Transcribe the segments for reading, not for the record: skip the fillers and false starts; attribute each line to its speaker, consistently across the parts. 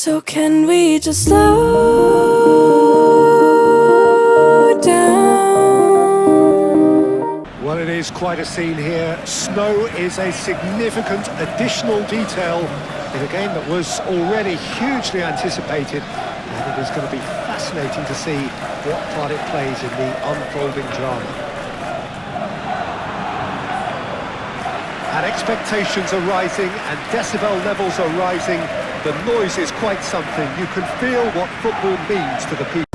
Speaker 1: So can we just slow down?
Speaker 2: Well, it is quite a scene here. Snow is a significant additional detail in a game that was already hugely anticipated, and it is going to be fascinating to see what part it plays in the unfolding drama. And expectations are rising and decibel levels are rising. The noise is quite something. You can feel what football means to the people.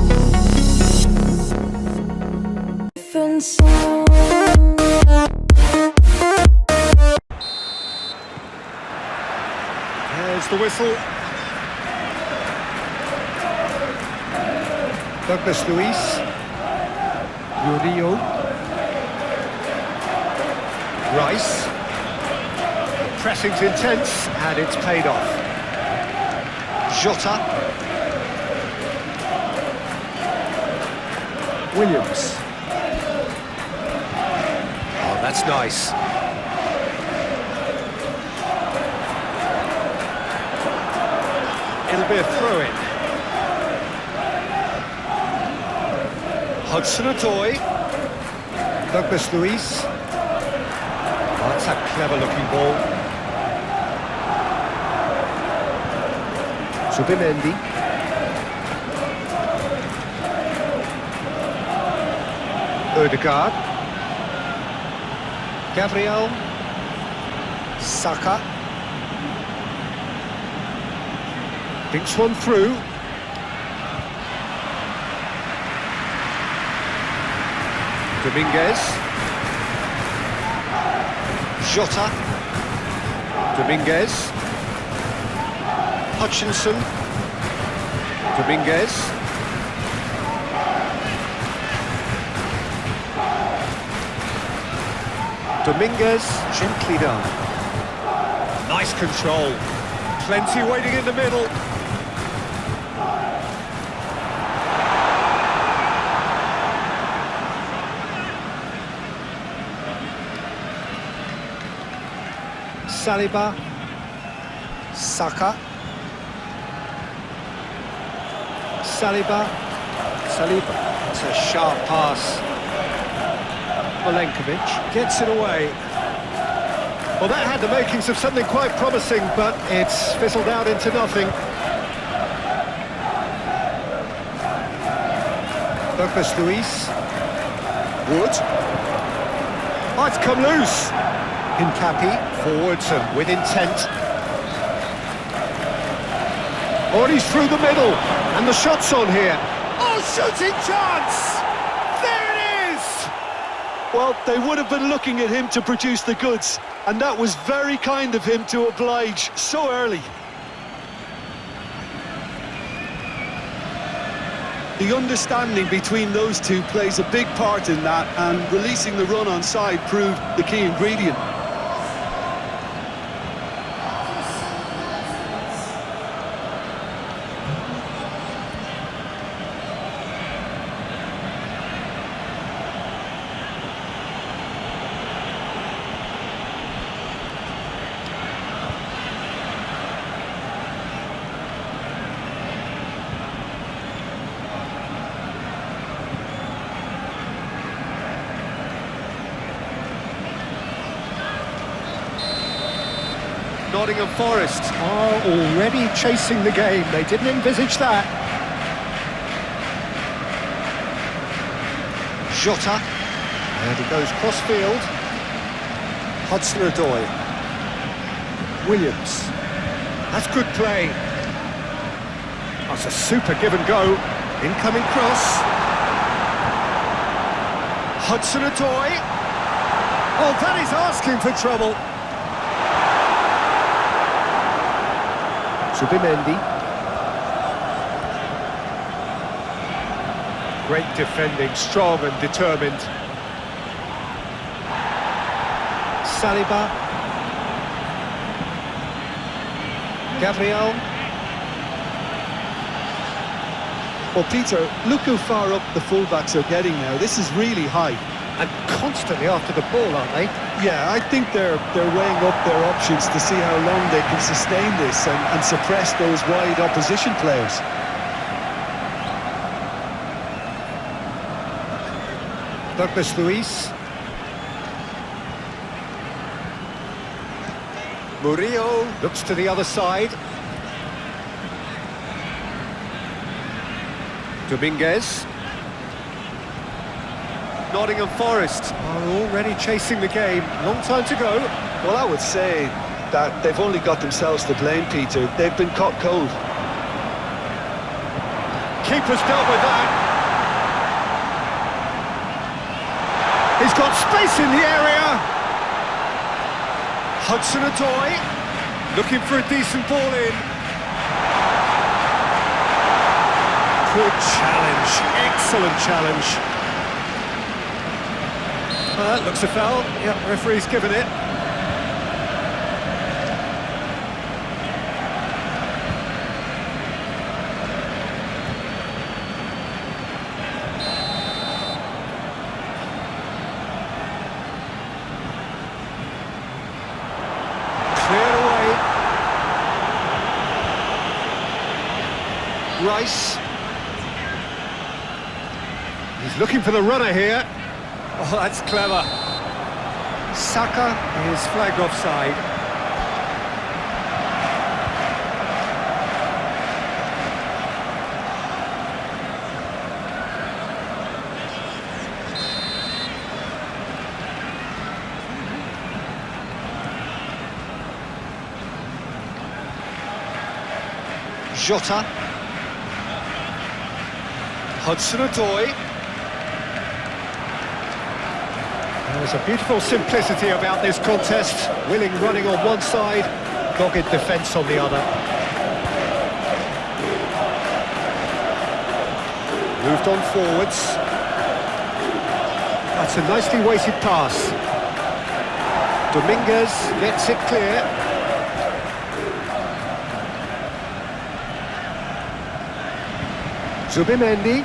Speaker 2: There's the whistle. Douglas Luiz. Murillo. Rice. Pressing's intense and it's paid off. Jota. Williams. Oh, that's nice. It'll be a throw-in. Hudson-Odoi. Douglas Luiz. Oh, that's a clever-looking ball. Zubimendi. Ødegaard. Gabriel. Saka. Thinks one through. Dominguez. Jota. Dominguez. Hutchinson. Dominguez. Dominguez, gently done. Nice control. Plenty waiting in the middle. Saliba. Saka. Saliba. It's a sharp pass. Milenkovic gets it away. Well, that had the makings of something quite promising, but it's fizzled out into nothing. Douglas Luiz. Wood. Oh, it's come loose. Hincapi forwards and with intent. Oh, and he's through the middle, and the shot's on here. Oh, shooting chance! There it is!
Speaker 3: Well, they would have been looking at him to produce the goods, and that was very kind of him to oblige so early. The understanding between those two plays a big part in that, and releasing the run on side proved the key ingredient.
Speaker 2: Nottingham Forest are already chasing the game. They didn't envisage that. Jota. And he goes cross-field. Hudson-Odoi. Williams. That's good play. That's a super give and go. Incoming cross. Hudson-Odoi. Oh, that is asking for trouble. Zubimendi. Great defending, strong and determined. Saliba. Gabriel.
Speaker 3: Well, Peter, look how far up the fullbacks are getting now. This is really high.
Speaker 2: and constantly after the ball, aren't they?
Speaker 3: Yeah, I think they're weighing up their options to see how long they can sustain this and suppress those wide opposition players.
Speaker 2: Douglas Luiz. Murillo looks to the other side. Dominguez. Nottingham Forest are already chasing the game. Long time to go.
Speaker 3: Well, I would say that they've only got themselves to blame, Peter. They've been caught cold.
Speaker 2: Keeper's dealt with that. He's got space in the area. Hudson-Odoi looking for a decent ball in. Good challenge, excellent challenge. Looks a foul. Yep, referee's given it. Cleared away. Rice. He's looking for the runner here. Oh, that's clever. Saka is flagged offside. Jota. Hudson-Odoi. There's a beautiful simplicity about this contest. Willing running on one side, dogged defence on the other. Moved on forwards. That's a nicely weighted pass. Dominguez gets it clear. Zubimendi.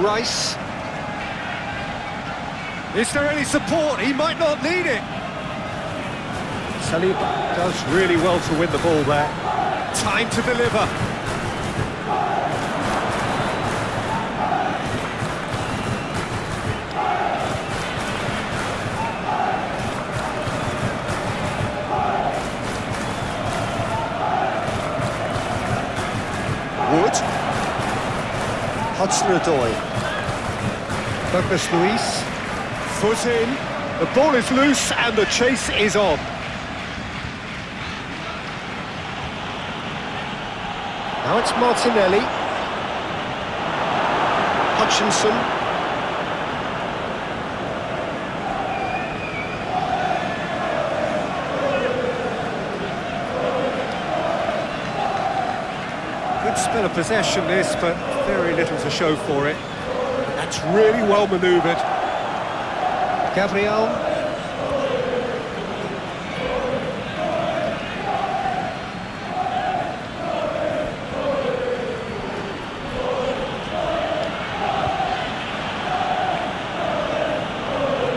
Speaker 2: Rice. Is there any support? He might not need it. Saliba does really well to win the ball there. Time to deliver. Wood. Hudson-Odoi. Douglas Luiz. Foot in, the ball is loose and the chase is on. Now it's Martinelli. Hutchinson. Good spell of possession this, but very little to show for it. That's really well manoeuvred. Gabriel.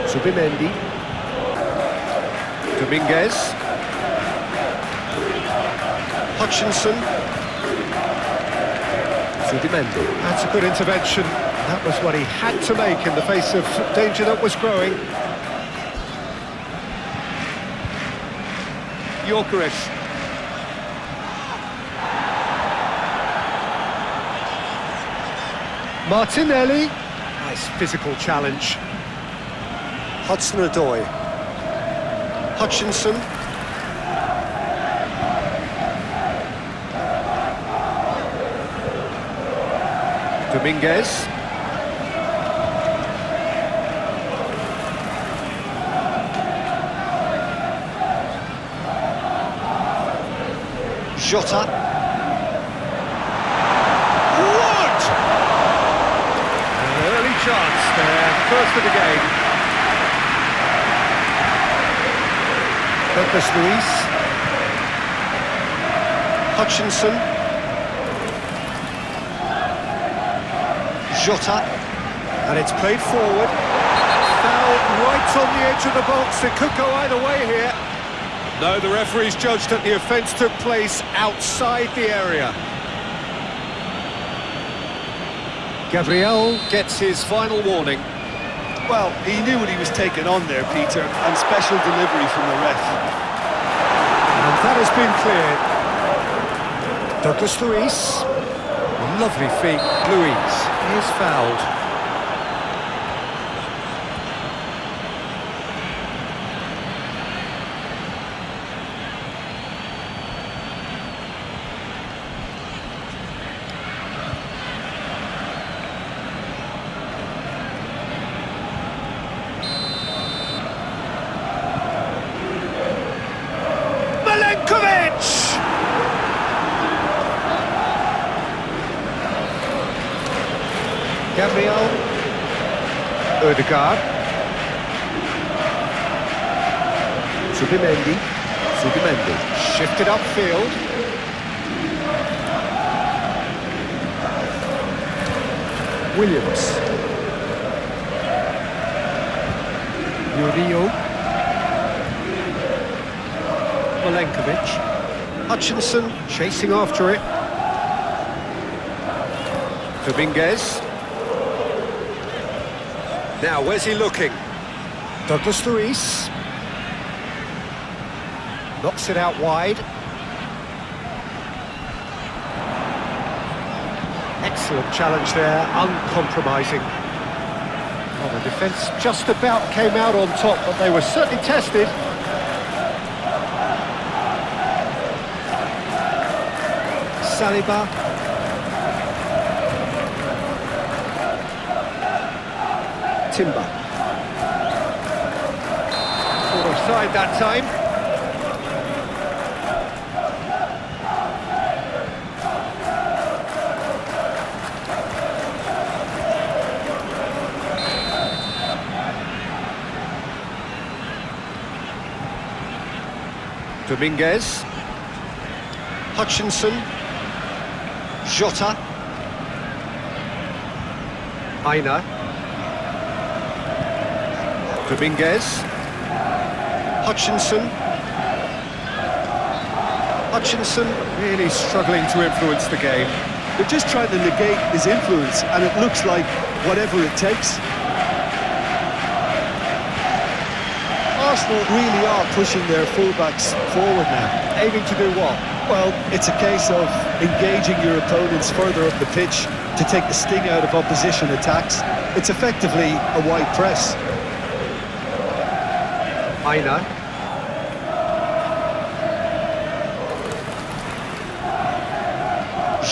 Speaker 2: Zubimendi. Dominguez. Hutchinson. Zubimendi. That's a good intervention. That was what he had to make in the face of danger that was growing. Gyökeres. Martinelli. Nice physical challenge. Hudson-Odoi. Hutchinson. Dominguez. Jota. Wood! An early chance there, first of the game. Douglas Luiz. Hutchinson. Jota. And it's played forward. Foul right on the edge of the box. It could go either way here. No, the referee's judged that the offence took place outside the area. Gabriel gets his final warning.
Speaker 3: Well, he knew what he was taking on there, Peter, and special delivery from the ref.
Speaker 2: And that has been cleared. Douglas Luiz. Lovely feet, Luiz. He is fouled. Gabriel, Ødegaard, Subimendi, shifted upfield. Williams, Murillo, Milenkovic, Hutchinson chasing after it. Dominguez. Now, where's he looking? Douglas Luiz. Knocks it out wide. Excellent challenge there, uncompromising. Well, the defence just about came out on top, but they were certainly tested. Saliba. Timber. Caught offside that time. Dominguez. Hutchinson. Jota. Aina. Dominguez. Hutchinson. Hutchinson really struggling to influence the game.
Speaker 3: They're just trying to negate his influence, and it looks like whatever it takes. Arsenal really are pushing their fullbacks forward now.
Speaker 2: Aiming to do what?
Speaker 3: Well, it's a case of engaging your opponents further up the pitch to take the sting out of opposition attacks. It's effectively a wide press.
Speaker 2: Aina.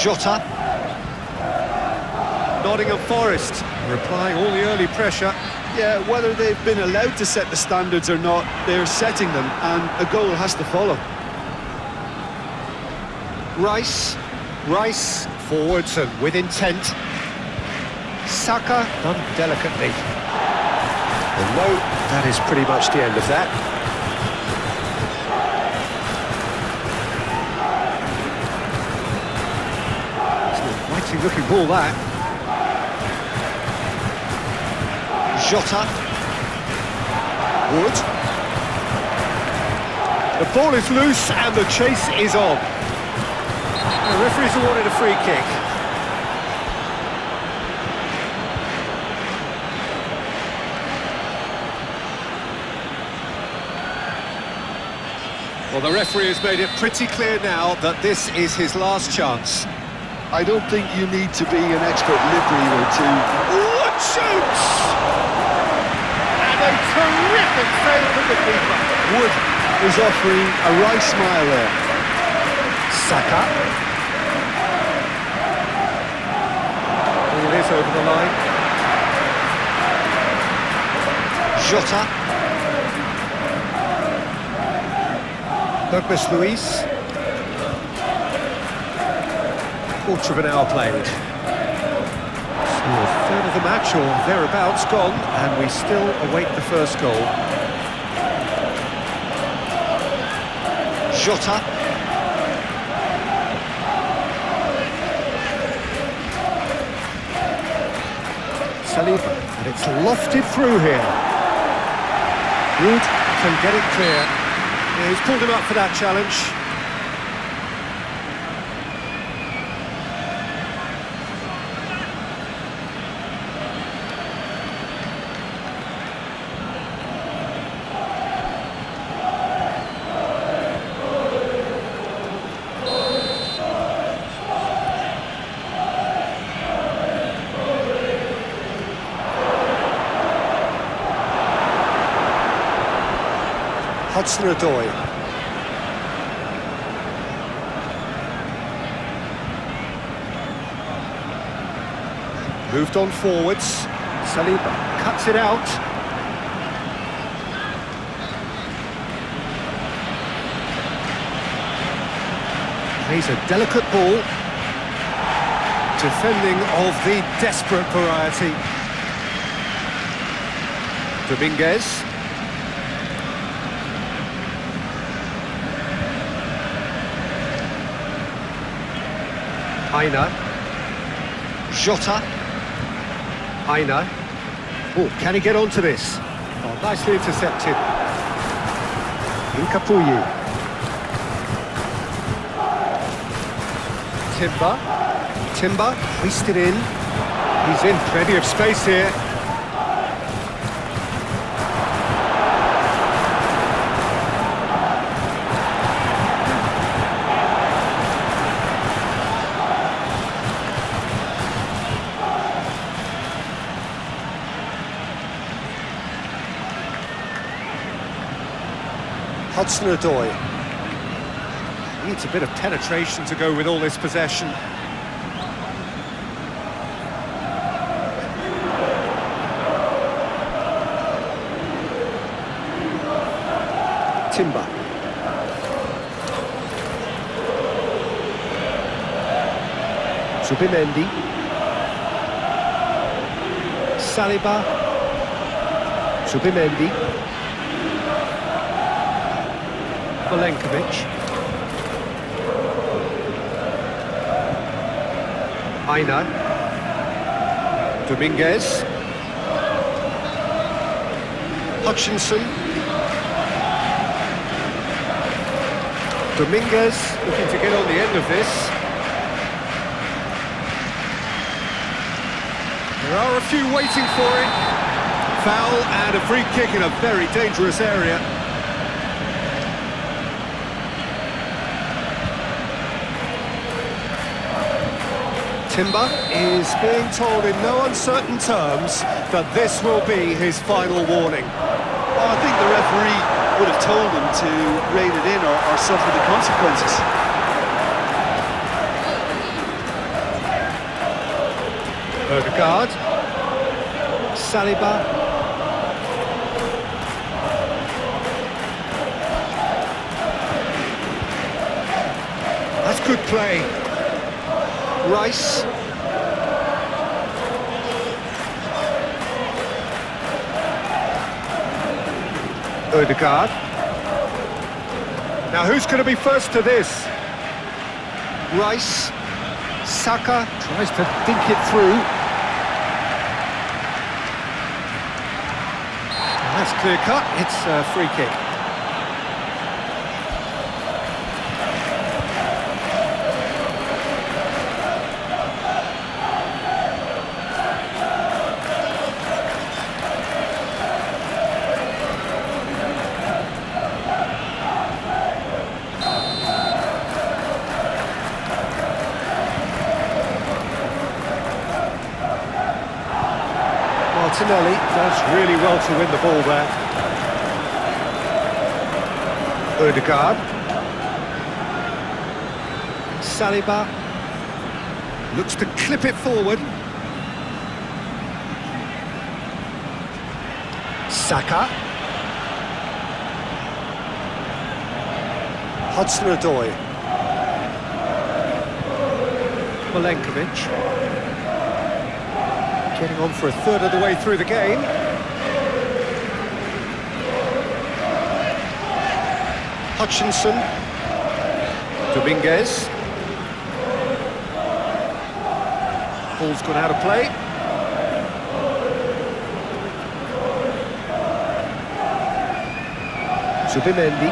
Speaker 2: Jota. Nottingham Forest replying all the early pressure.
Speaker 3: Yeah, whether they've been allowed to set the standards or not, they're setting them, and a goal has to follow.
Speaker 2: Rice forwards and with intent. Saka done delicately. Although that is pretty much the end of that. It's a mighty looking ball, that. Jota. Wood. The ball is loose and the chase is on. The referee's awarded a free kick. Well, the referee has made it pretty clear now that this is his last chance.
Speaker 3: I don't think you need to be an expert lip reader to...
Speaker 2: What shoots! And a terrific save from the keeper.
Speaker 3: Wood is offering a wry smile there.
Speaker 2: Saka. Ball is over the line. Jota. Douglas Luiz. Quarter of an hour played. So a third of the match or thereabouts gone, and we still await the first goal. Jota. Saliba. It's lofted through here. Wood can get it clear. Yeah, he's pulled him up for that challenge. Hudson-Odoi. Moved on forwards. Saliba cuts it out. Plays a delicate ball. Defending of the desperate variety. Dominguez. Aina. Jota. Aina. Oh, can he get onto this? Oh, nicely intercepted. Incapuyi. Timber, hoisted in. He's in plenty of space here. Hudson-Odoi. Needs a bit of penetration to go with all this possession. Timber. Zubimendi. Saliba. Zubimendi. Milenkovic. Aina. Dominguez. Hutchinson. Dominguez looking to get on the end of this. There are a few waiting for it. Foul and a free kick in a very dangerous area. Timber is being told in no uncertain terms that this will be his final warning.
Speaker 3: Well, I think the referee would have told him to rein it in or suffer the consequences.
Speaker 2: Odegaard. Saliba. That's good play. Rice. Odegaard. Now who's going to be first to this? Rice. Saka tries to dink it through. That's clear cut, it's a free kick. Martinelli does really well to win the ball there. Odegaard. Saliba looks to clip it forward. Saka. Hudson-Odoi. Milenkovic. Getting on for a third of the way through the game. Hutchinson. Dominguez. Ball's gone out of play. Zubimendi.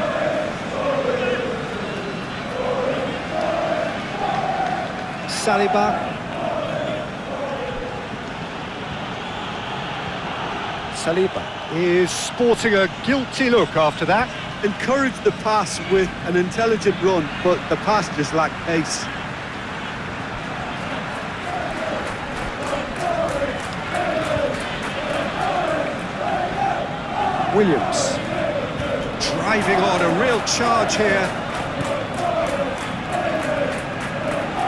Speaker 2: Saliba. Saliba is sporting a guilty look after that.
Speaker 3: Encouraged the pass with an intelligent run, but the pass just lacked pace.
Speaker 2: Williams. Driving on, a real charge here.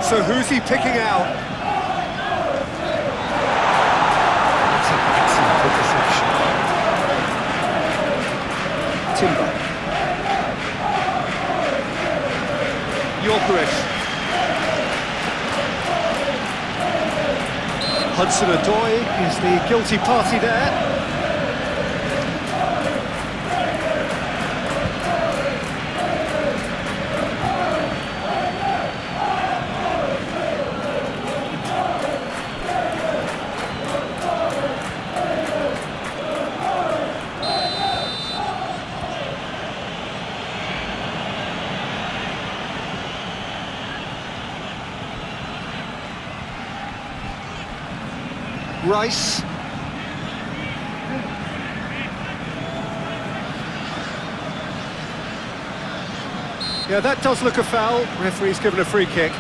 Speaker 2: So who's he picking out? That's an excellent interception. Timber. Gyökeres. Hudson-Odoi is the guilty party there. Rice. Yeah, that does look a foul. Referee's given a free kick.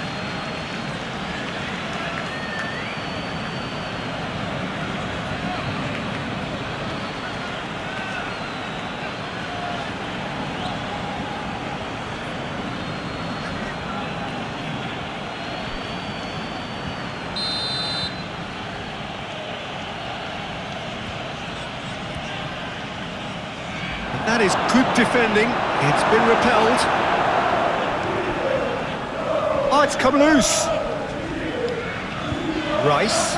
Speaker 2: That is good defending. It's been repelled. Oh, it's come loose. Rice.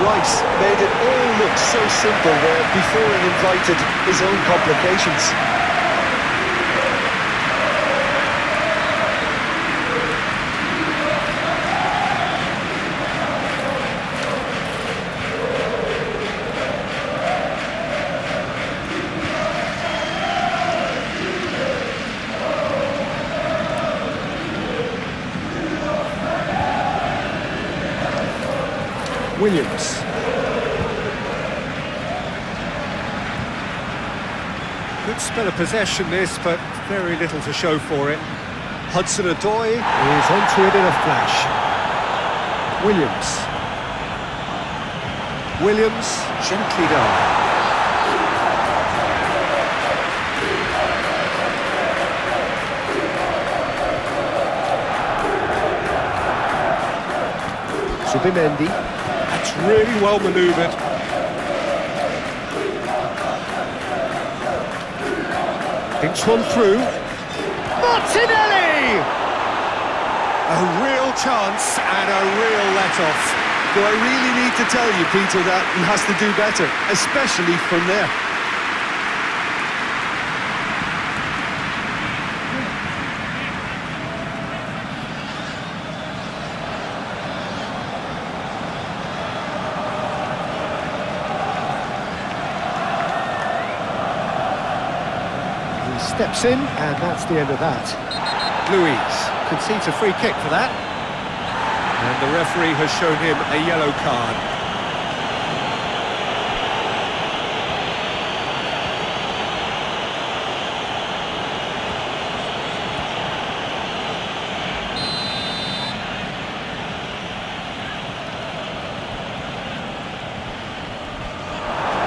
Speaker 3: Rice made it all look so simple there before he invited his own complications.
Speaker 2: Williams. Good spell of possession this, but very little to show for it. Hudson-Odoi is onto it in a flash. Williams gently down. Zubimendi. That's really well manoeuvred. Thinks one through. Martinelli! A real chance and a real let-off.
Speaker 3: Do I really need to tell you, Peter, that he has to do better, especially from there?
Speaker 2: Steps in, and that's the end of that. Luiz concedes a free kick for that. And the referee has shown him a yellow card.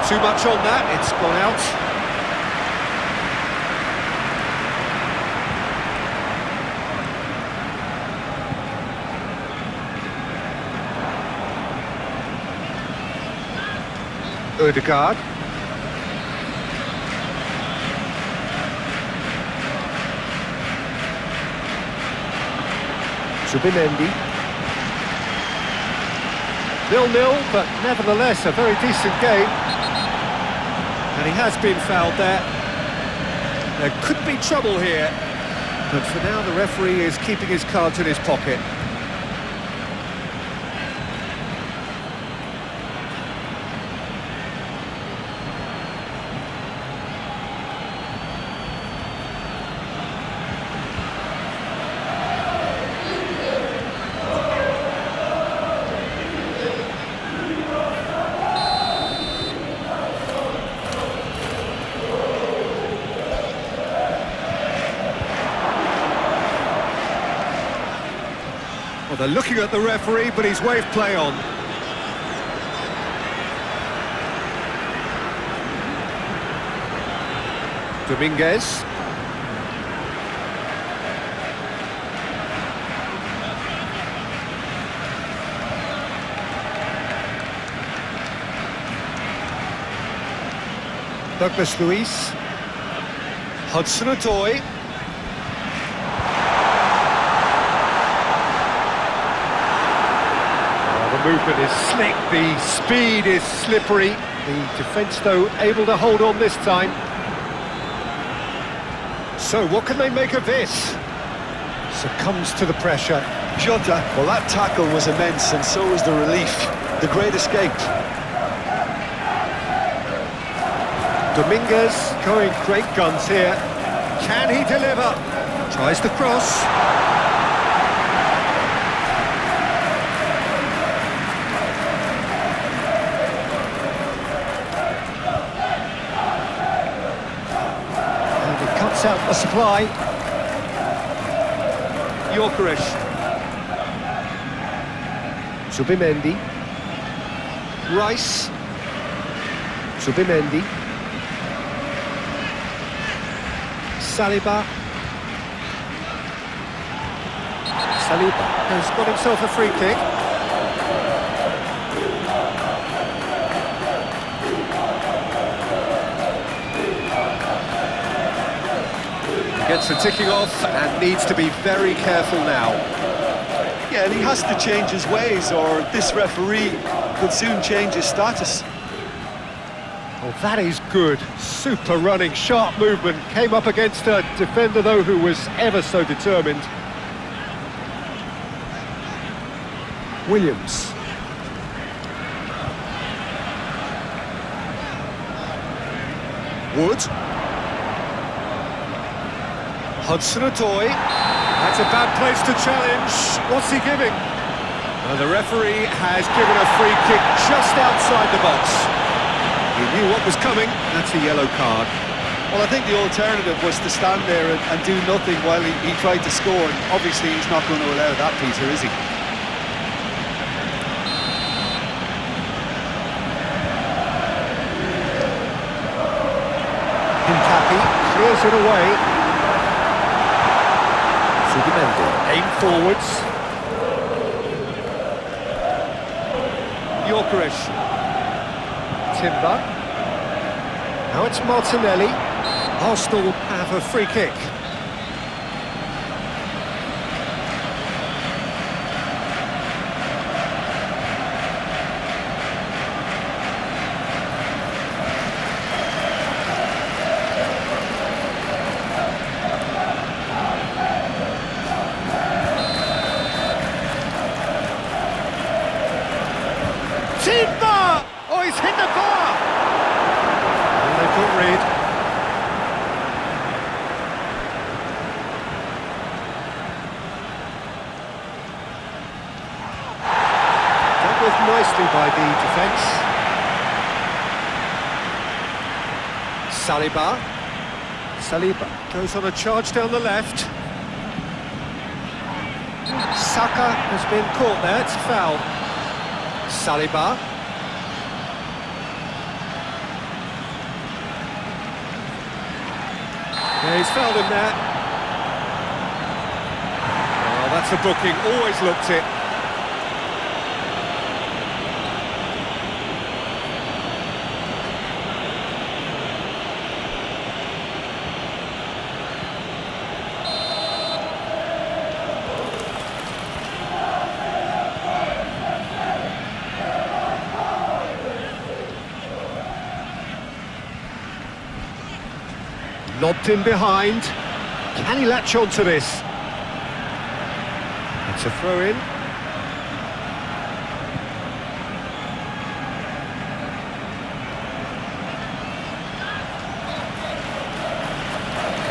Speaker 2: Too much on that, it's gone out. Ødegaard. Zubimendi. 0-0, but nevertheless a very decent game. And he has been fouled there. There could be trouble here. But for now the referee is keeping his cards in his pocket. Well, they're looking at the referee, but he's waved play on. Dominguez. Douglas Luiz. Hudson-Odoi. The movement is slick, the speed is slippery. The defence, though, able to hold on this time. So, what can they make of this? Succumbs to the pressure.
Speaker 3: Jota, well, that tackle was immense, and so was the relief. The great escape.
Speaker 2: Dominguez going great guns here. Can he deliver? Tries the cross. And he cuts out the supply. Gyökeres. Subimendi. Rice. Subimendi. Saliba has got himself a free kick. Gets the ticking off and needs to be very careful now.
Speaker 3: Yeah, and he has to change his ways, or this referee could soon change his status.
Speaker 2: Oh, that is good. Super running, sharp movement. Came up against a defender, though, who was ever so determined. Williams. Wood. Hudson-Odoi. That's a bad place to challenge. What's he giving? Well, the referee has given a free kick just outside the box. He knew what was coming. That's a yellow card.
Speaker 3: Well, I think the alternative was to stand there and do nothing while he tried to score. And obviously, he's not going to allow that, Peter, is he?
Speaker 2: Hincapi clears it away. Subimendi aim forwards. Gyökeres. Timber. Now it's Martinelli. Arsenal have a free kick. Timber! Oh, he's hit the bar! And they couldn't read. Dealt with nicely by the defence. Saliba goes on a charge down the left. Saka has been caught there, it's a foul. Saliba. Yeah, he's fouled him there. Oh, that's a booking, always looked it. Lobbed in behind. Can he latch on to this? It's a throw-in.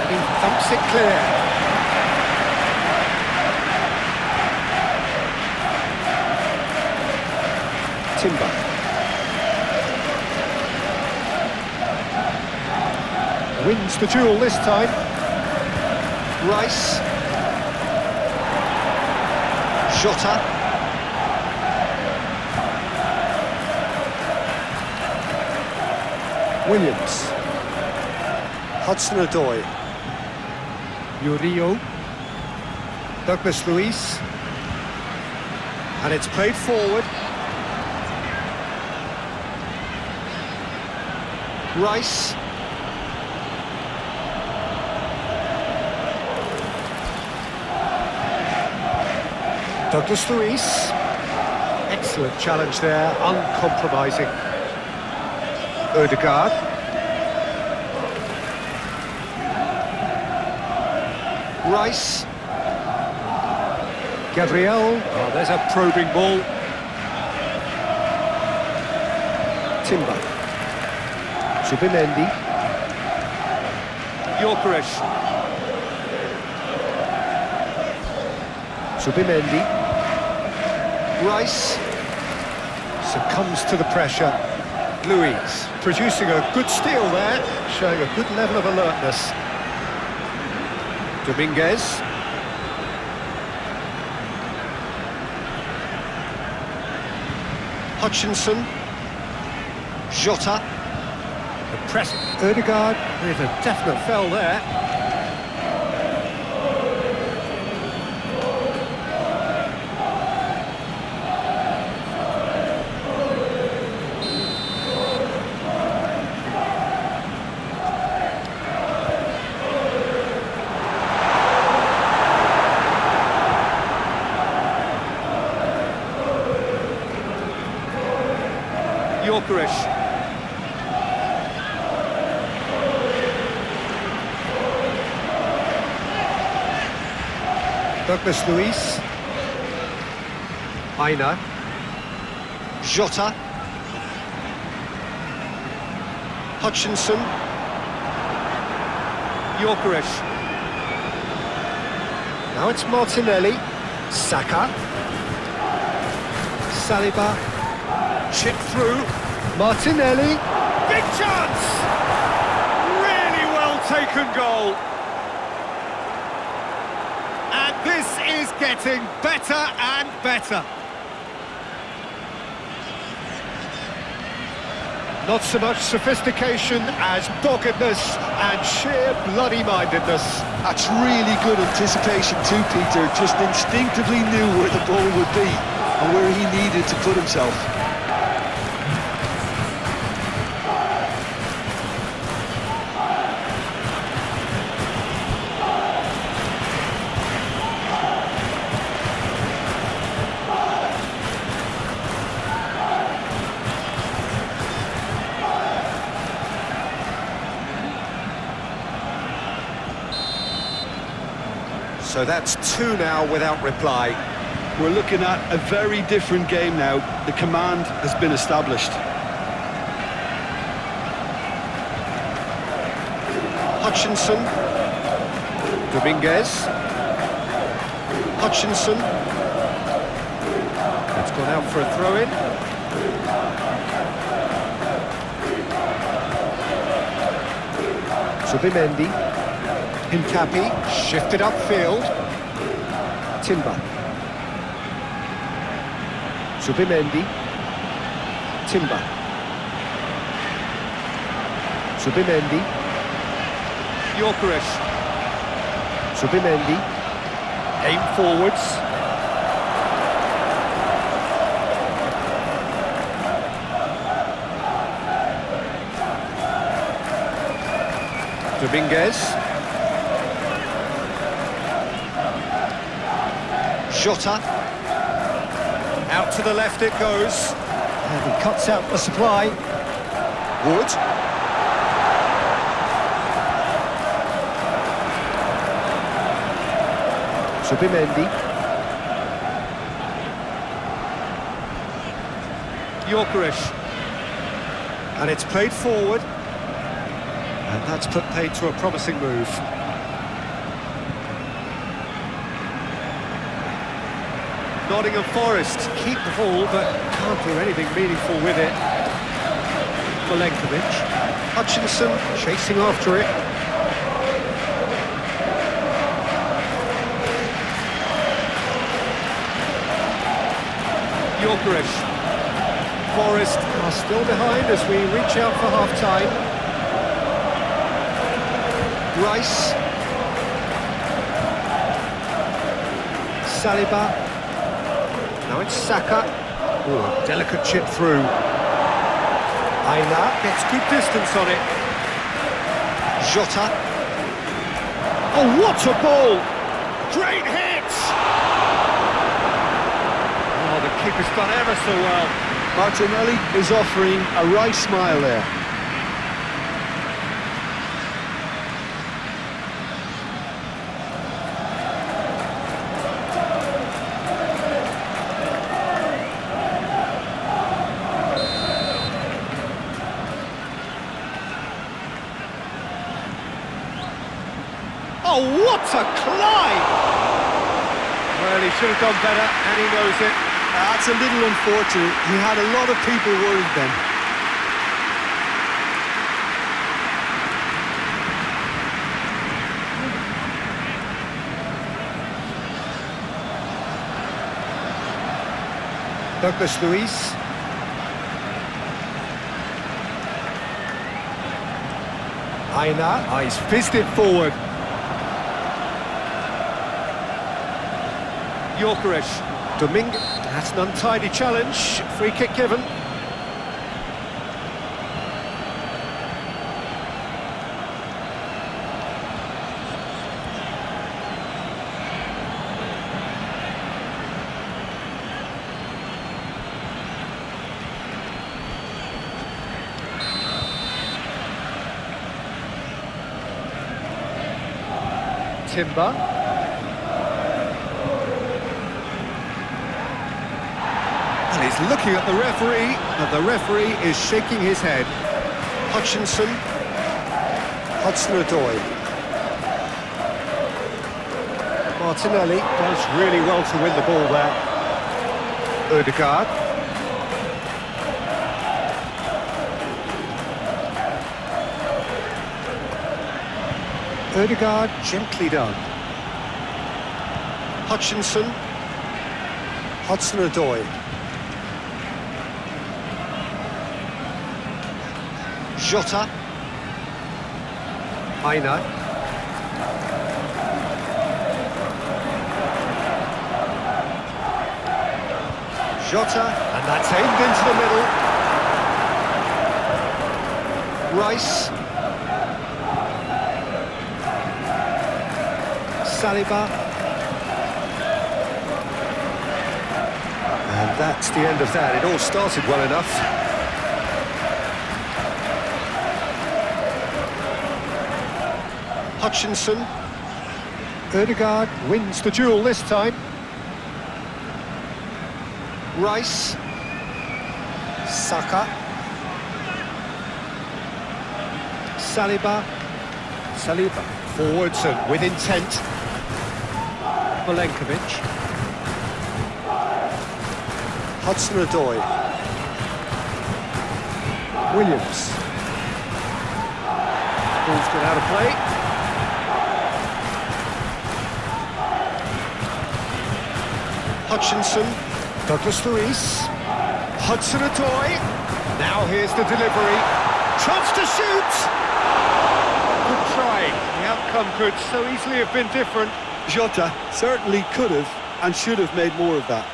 Speaker 2: And he thumps it clear. Timber. Wins the duel this time. Rice.
Speaker 3: Jota.
Speaker 2: Williams. Hudson-Odoi. Murillo. Douglas Luiz. And it's played forward. Rice. Douglas Luiz. Excellent challenge there, uncompromising. Odegaard. Rice. Gabriel. Oh, there's a probing ball. Timber. Zubimendi. Gyökeres. Zubimendi. Rice. Succumbs to the pressure. Luiz. Producing a good steal there, showing a good level of alertness. Dominguez. Hutchinson. Jota. The press. Odegaard with a definite foul there. Gyökeres. Douglas Luiz. Aina. Jota. Hutchinson. Gyökeres. Now it's Martinelli. Saka. Saliba. Chip through. Martinelli. Big chance! Really well taken goal. And this is getting better and better. Not so much sophistication as doggedness and sheer bloody-mindedness.
Speaker 3: That's really good anticipation too, Peter. Just instinctively knew where the ball would be and where he needed to put himself.
Speaker 2: So that's two now without reply.
Speaker 3: We're looking at a very different game now. The command has been established.
Speaker 2: Hutchinson. Dominguez. Hutchinson. It's gone out for a throw-in. Zubimendi. Hincapi, shifted upfield. Timber. Zubimendi. Timber. Zubimendi. Gyökeres. Zubimendi. Aim forwards. Dominguez. Jota. Out to the left it goes. And he cuts out the supply. Wood. Zubimendi. Gyökeres. And it's played forward. And that's put paid to a promising move. Nottingham Forest keep the ball, but can't do anything meaningful with it. Milenkovic. Hutchinson chasing after it. Gyökeres. Forest are still behind as we reach out for half-time. Rice. Saliba. Now it's Saka. Oh, delicate chip through. Aina gets good distance on it. Jota. Oh, what a ball! Great hit! Oh, the keeper's done ever so well.
Speaker 3: Martinelli is offering a wry smile there.
Speaker 2: Oh, what a climb! Well, he should have done better, and he knows it.
Speaker 3: That's a little unfortunate. He had a lot of people worried then.
Speaker 2: Douglas Luiz. Aina, he's fizzed it forward. Gyökeres. Domingue, that's an untidy challenge. Free kick given. Timber. And he's looking at the referee, and the referee is shaking his head. Hutchinson. Hudson-Odoi. Martinelli does really well to win the ball there. Ødegaard. Ødegaard gently done. Hutchinson. Hudson-Odoi. Jota. Aina. Jota, and that's aimed into the middle. Rice. Saliba. And that's the end of that. It all started well enough. Hutchinson. Ødegaard wins the duel this time. Rice. Saka. Saliba. Forwards and with intent. Milenkovic. Hudson-Odoi. Williams. Ball's got out of play. Hutchinson. Douglas Luiz. Hudson-Odoi. Now here's the delivery. Chance to shoot! Good try. The outcome could so easily have been different.
Speaker 3: Jota certainly could have and should have made more of that.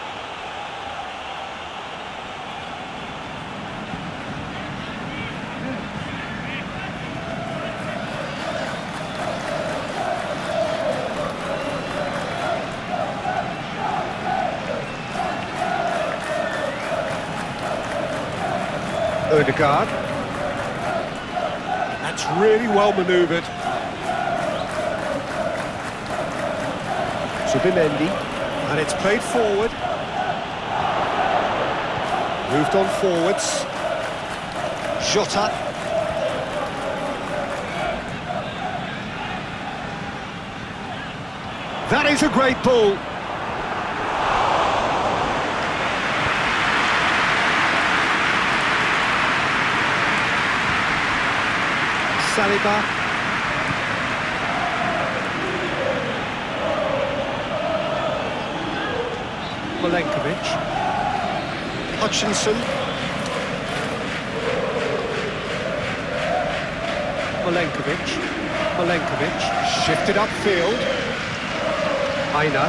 Speaker 2: Ødegaard. That's really well manoeuvred. Subimendi, and it's played forward. Moved on forwards. Jota. That is a great ball. Saliba. Milenkovic. Hutchinson. Milenkovic, shifted upfield. Aina.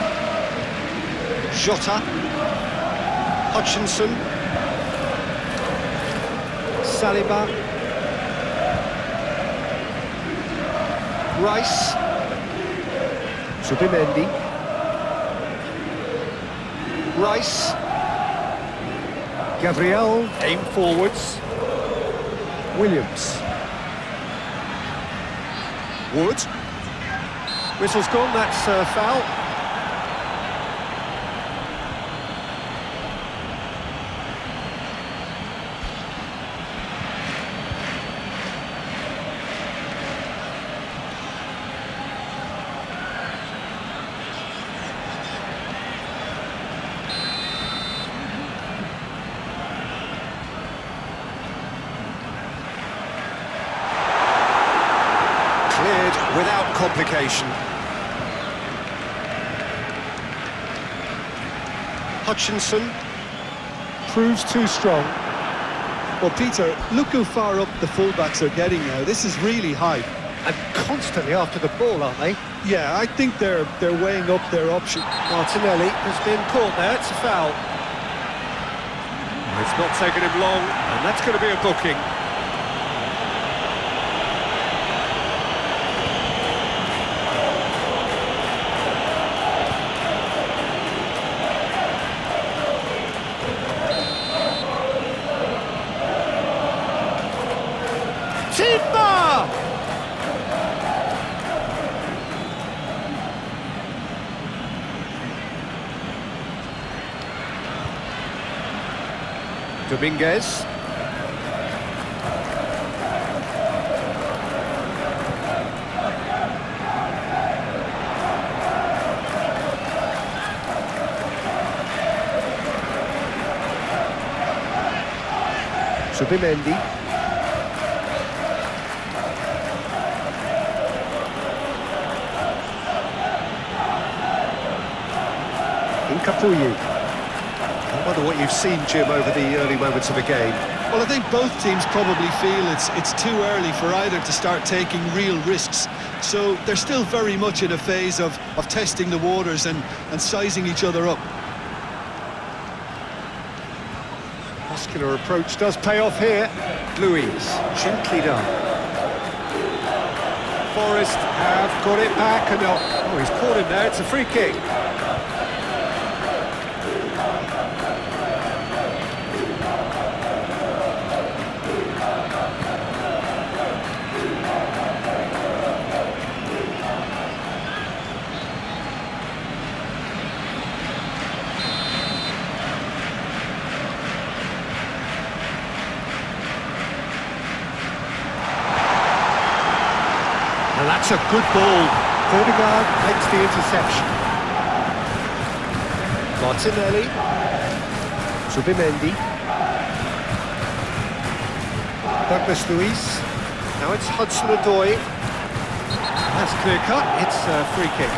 Speaker 2: Jota. Hutchinson. Saliba. Rice. Subimendi. Rice. Gabriel, aim forwards. Williams. Wood. Whistle's gone, that's a foul. Cleared without complication. Hutchinson proves too strong.
Speaker 3: Well, Peter, look how far up the fullbacks are getting now. This is really high.
Speaker 2: And constantly after the ball, aren't they?
Speaker 3: Yeah, I think they're weighing up their options.
Speaker 2: Martinelli has been caught there, it's a foul. It's not taken him long, and that's going to be a booking. Timber! Dominguez. Subimendi. Incapuyi. I wonder what you've seen, Jim, over the early moments of the game.
Speaker 3: Well, I think both teams probably feel it's too early for either to start taking real risks. So they're still very much in a phase of testing the waters and sizing each other up.
Speaker 2: Muscular approach does pay off here. Louise, gently done. Forest have got it back and oh, he's caught him there, it's a free kick. And that's a good ball. Odegaard makes the interception. Martinelli. Subimendi. Douglas Luiz. Now it's Hudson-Odoi. That's clear cut. It's a free kick.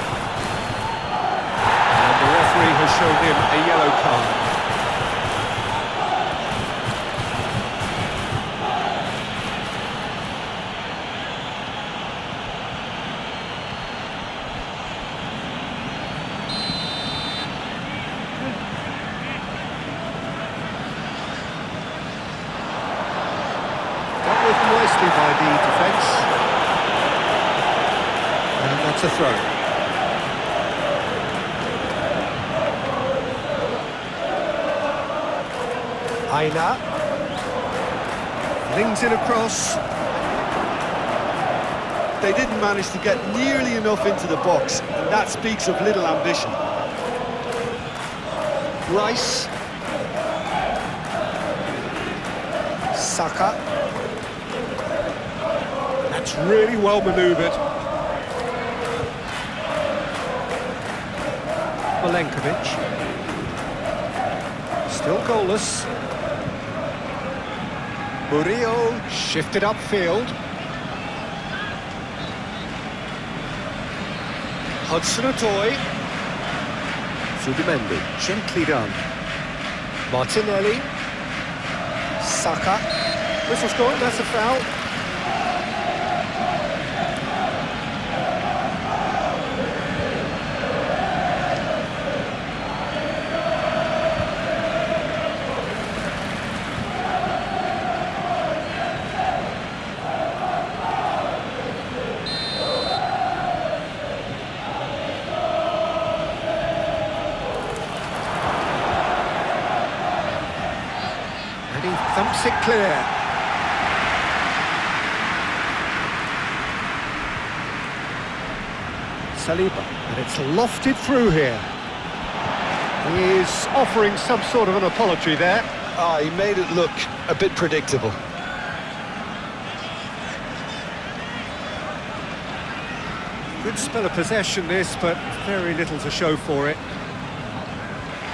Speaker 2: And the referee has shown him a yellow card. Nicely by the defence, and that's a throw. Aina flings it across.
Speaker 3: They didn't manage to get nearly enough into the box, and that speaks of little ambition.
Speaker 2: Rice. Saka. That's really well manoeuvred. Milenkovic. Still goalless. Murillo shifted upfield. Hudson-Odoi. Subimendi, gently done. Martinelli. Saka. Whistle's gone, that's a foul. And he thumps it clear. Saliba, and it's lofted through here. He is offering some sort of an apology there.
Speaker 3: Ah, he made it look a bit predictable.
Speaker 2: Good spell of possession this, but very little to show for it.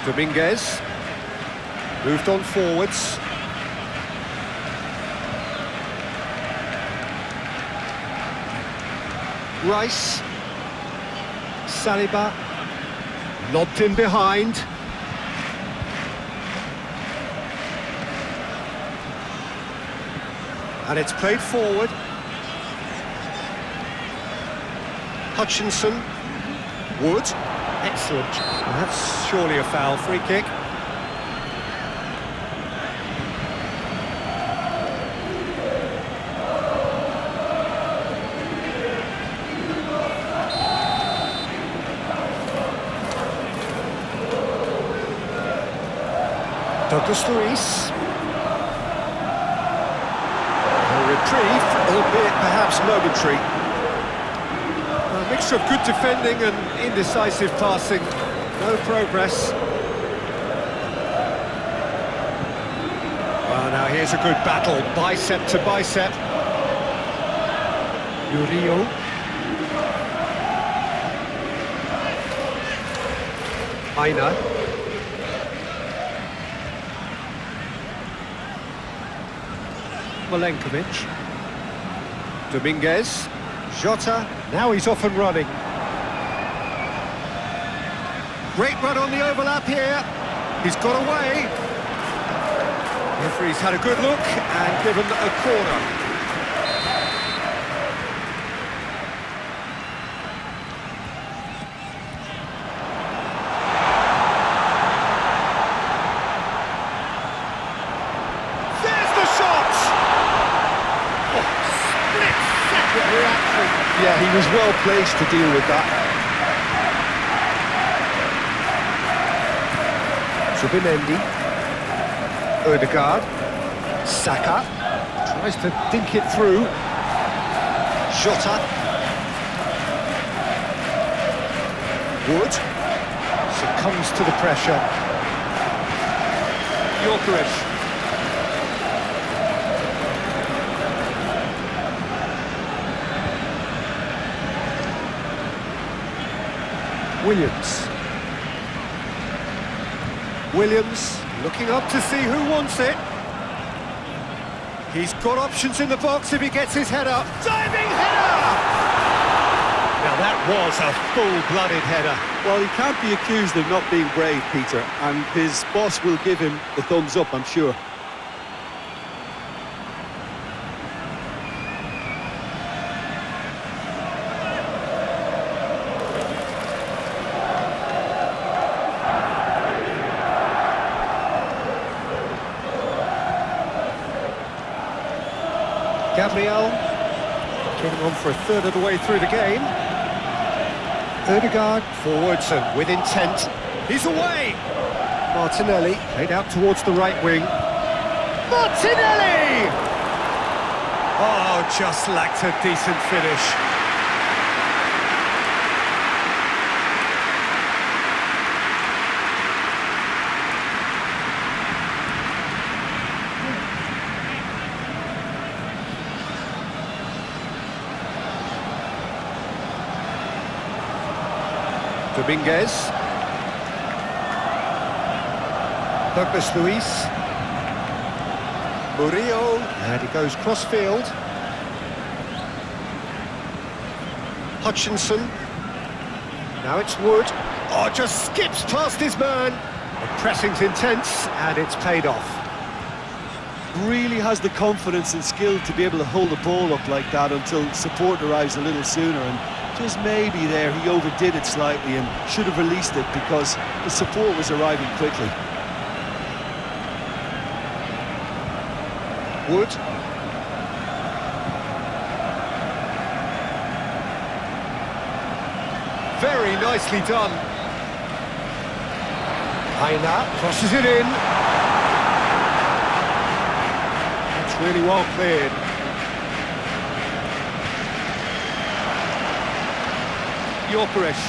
Speaker 2: Dominguez moved on forwards. Rice, Saliba, lobbed in behind. And it's played forward. Hutchinson, Wood, excellent. That's surely a foul, free kick. Douglas Luiz. A reprieve, albeit perhaps momentary. A mixture of good defending and indecisive passing. No progress. Well, now here's a good battle, bicep to bicep. Murillo. Aina. Milenkovic. Dominguez. Jota. Now he's off and running. Great run on the overlap here. He's got away. Referee's had a good look and given a corner.
Speaker 3: Yeah, he was well placed to deal with that.
Speaker 2: Zubimendi. Odegaard. Saka. Tries to dink it through.
Speaker 3: Jota.
Speaker 2: Wood. Succumbs to the pressure. Gyökeres. Williams looking up to see who wants it. He's got options in the box if he gets his head up. Diving header! Now that was a full-blooded header.
Speaker 4: Well, he can't be accused of not being brave, Peter, and his boss will give him the thumbs up, I'm sure.
Speaker 2: Gabriel getting on for a third of the way through the game. Odegaard forwards and with intent. He's away! Martinelli played out towards the right wing. Martinelli! Oh, just lacked a decent finish. Dominguez. Douglas Luiz. Murillo. And he goes cross-field. Hutchinson. Now it's Wood. Oh, just skips past his man. The pressing's intense, and it's paid off.
Speaker 3: really has the confidence and skill to be able to hold the ball up like that until support arrives a little sooner, and just maybe there he overdid it slightly and should have released it because the support was arriving quickly.
Speaker 2: Wood. Very nicely done. Aina crosses it in. It's really well cleared. Gyökeres.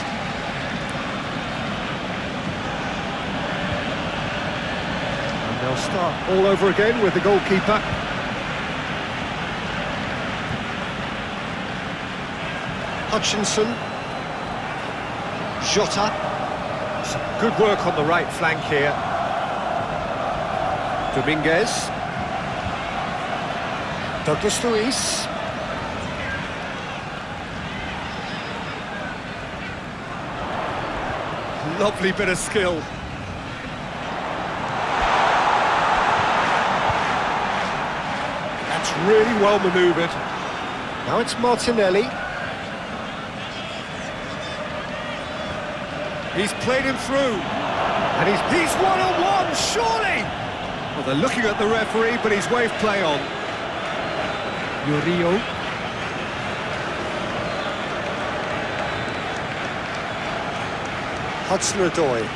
Speaker 2: And they'll start all over again with the goalkeeper. Hutchinson. Jota. Some good work on the right flank here. Dominguez. Douglas Luiz. Lovely bit of skill. That's really well manoeuvred. Now it's Martinelli. He's played him through. And he's one-on-one, surely! Well, they're looking at the referee, but he's waved play on. Murillo. Hudson-Odoi.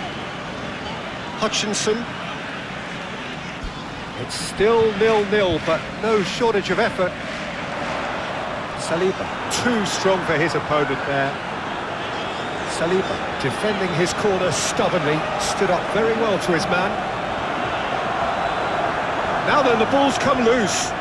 Speaker 2: Hutchinson. It's still 0-0, but no shortage of effort. Saliba, too strong for his opponent there. Saliba, defending his corner stubbornly, stood up very well to his man. Now then, the ball's come loose.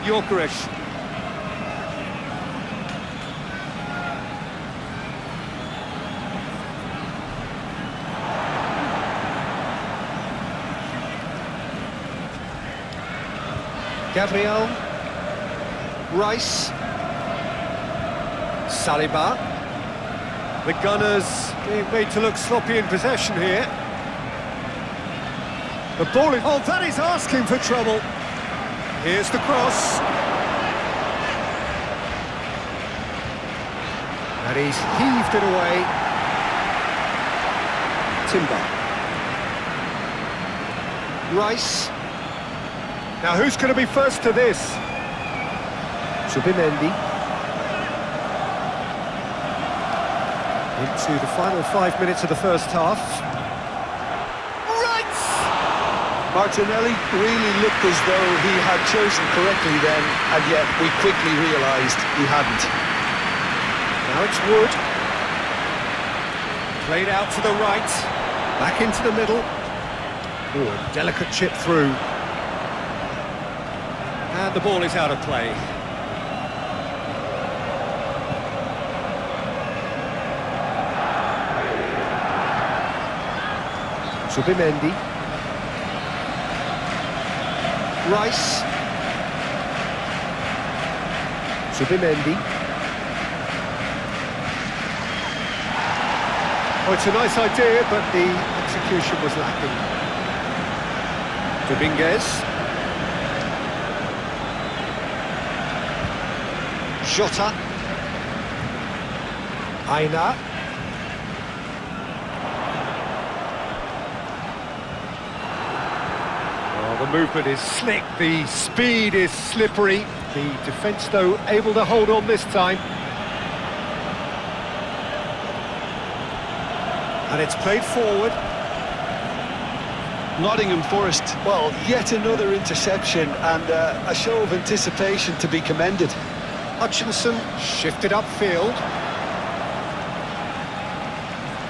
Speaker 2: Gyökeres. Gabriel. Rice. Saliba. The Gunners being made to look sloppy in possession here. The ball is... Oh, that is asking for trouble. Here's the cross. And he's heaved it away. Timber. Rice. Now who's going to be first to this? Zubimendi. Into the final 5 minutes of the first half.
Speaker 3: Martinelli really looked as though he had chosen correctly then, and yet we quickly realised he hadn't.
Speaker 2: Now it's Wood. Played out to the right, back into the middle. Oh, a delicate chip through. And the ball is out of play. Zubimendi. Rice. Zubimendi. Oh, it's a nice idea, but the execution was lacking. Dominguez. Jota. Aina. The movement is slick, the speed is slippery. The defence, though, able to hold on this time. And it's played forward.
Speaker 3: Nottingham Forest, well, yet another interception and a show of anticipation to be commended.
Speaker 2: Hutchinson shifted upfield.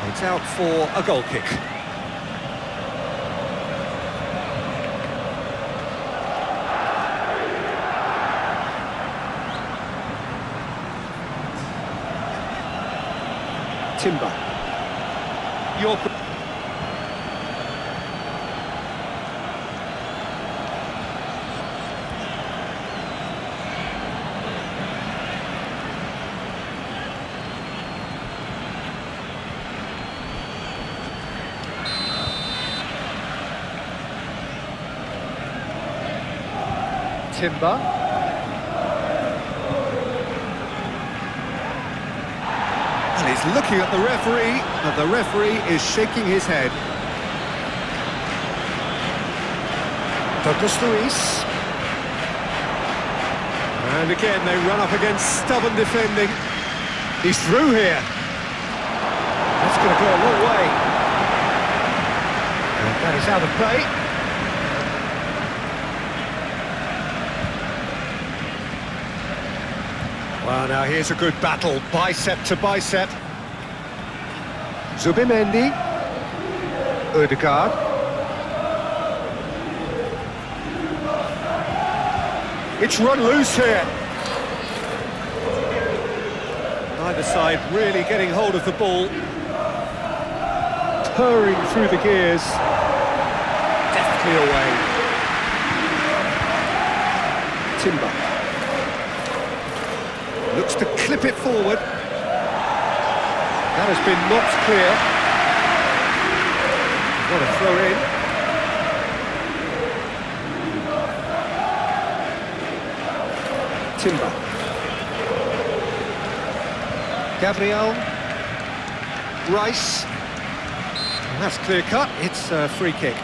Speaker 2: It's out for a goal kick. Timber. Timber. And he's looking at the referee, and the referee is shaking his head. Douglas Luiz. And again, they run up against stubborn defending. He's through here. That's going to go a long way. And that is out of play. Well, now here's a good battle, bicep to bicep. Zubimendi. Ødegaard. It's run loose here. Either side really getting hold of the ball. Purring through the gears. Deftly away. Timber. Looks to clip it forward. That has been knocked clear. What a throw in. Timber. Gabriel. Rice. And that's clear cut. It's a free kick.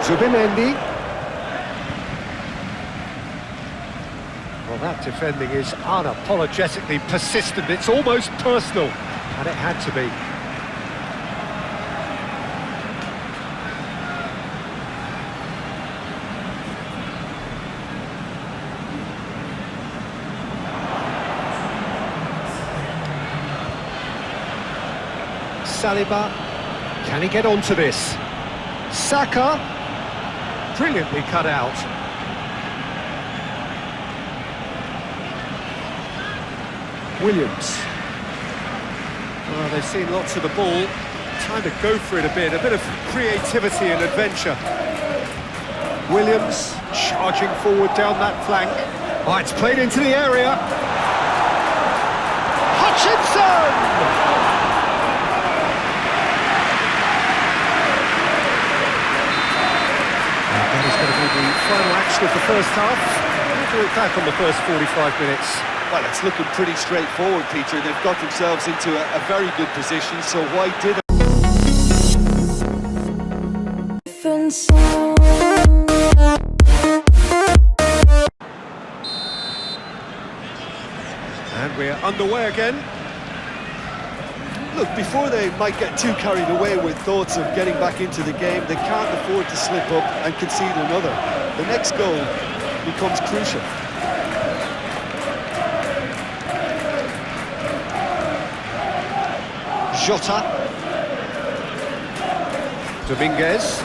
Speaker 2: Zubimendi. Well, that defending is unapologetically persistent. It's almost personal, and it had to be. Saliba. Can he get onto this? Saka. Brilliantly cut out. Williams. Well, they've seen lots of the ball. Time to go for it a bit of creativity and adventure. Williams charging forward down that flank. Oh, it's played into the area. Hutchinson! That is going to be the final action of the first half. We'll do it back on the first 45 minutes.
Speaker 3: Well, it's looking pretty straightforward, Peter. They've got themselves into a very good position, so why did it?
Speaker 2: And we're underway again.
Speaker 3: Look, before they might get too carried away with thoughts of getting back into the game, they can't afford to slip up and concede another. The next goal becomes crucial.
Speaker 2: Jota. Dominguez.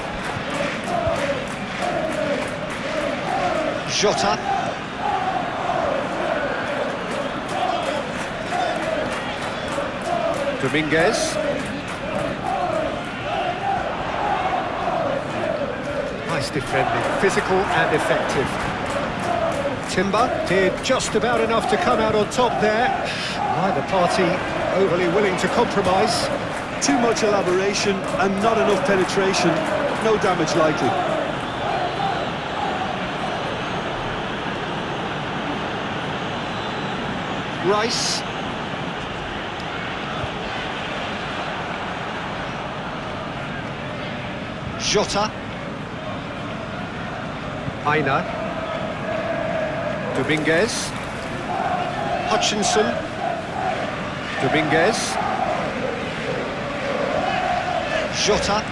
Speaker 2: Jota. Dominguez. Nice defending, physical and effective. Timber did just about enough to come out on top there. Neither party overly willing to compromise.
Speaker 3: Too much elaboration and not enough penetration. No damage likely.
Speaker 2: Rice. Jota. Aina. Dominguez. Hutchinson. Dominguez. Jota.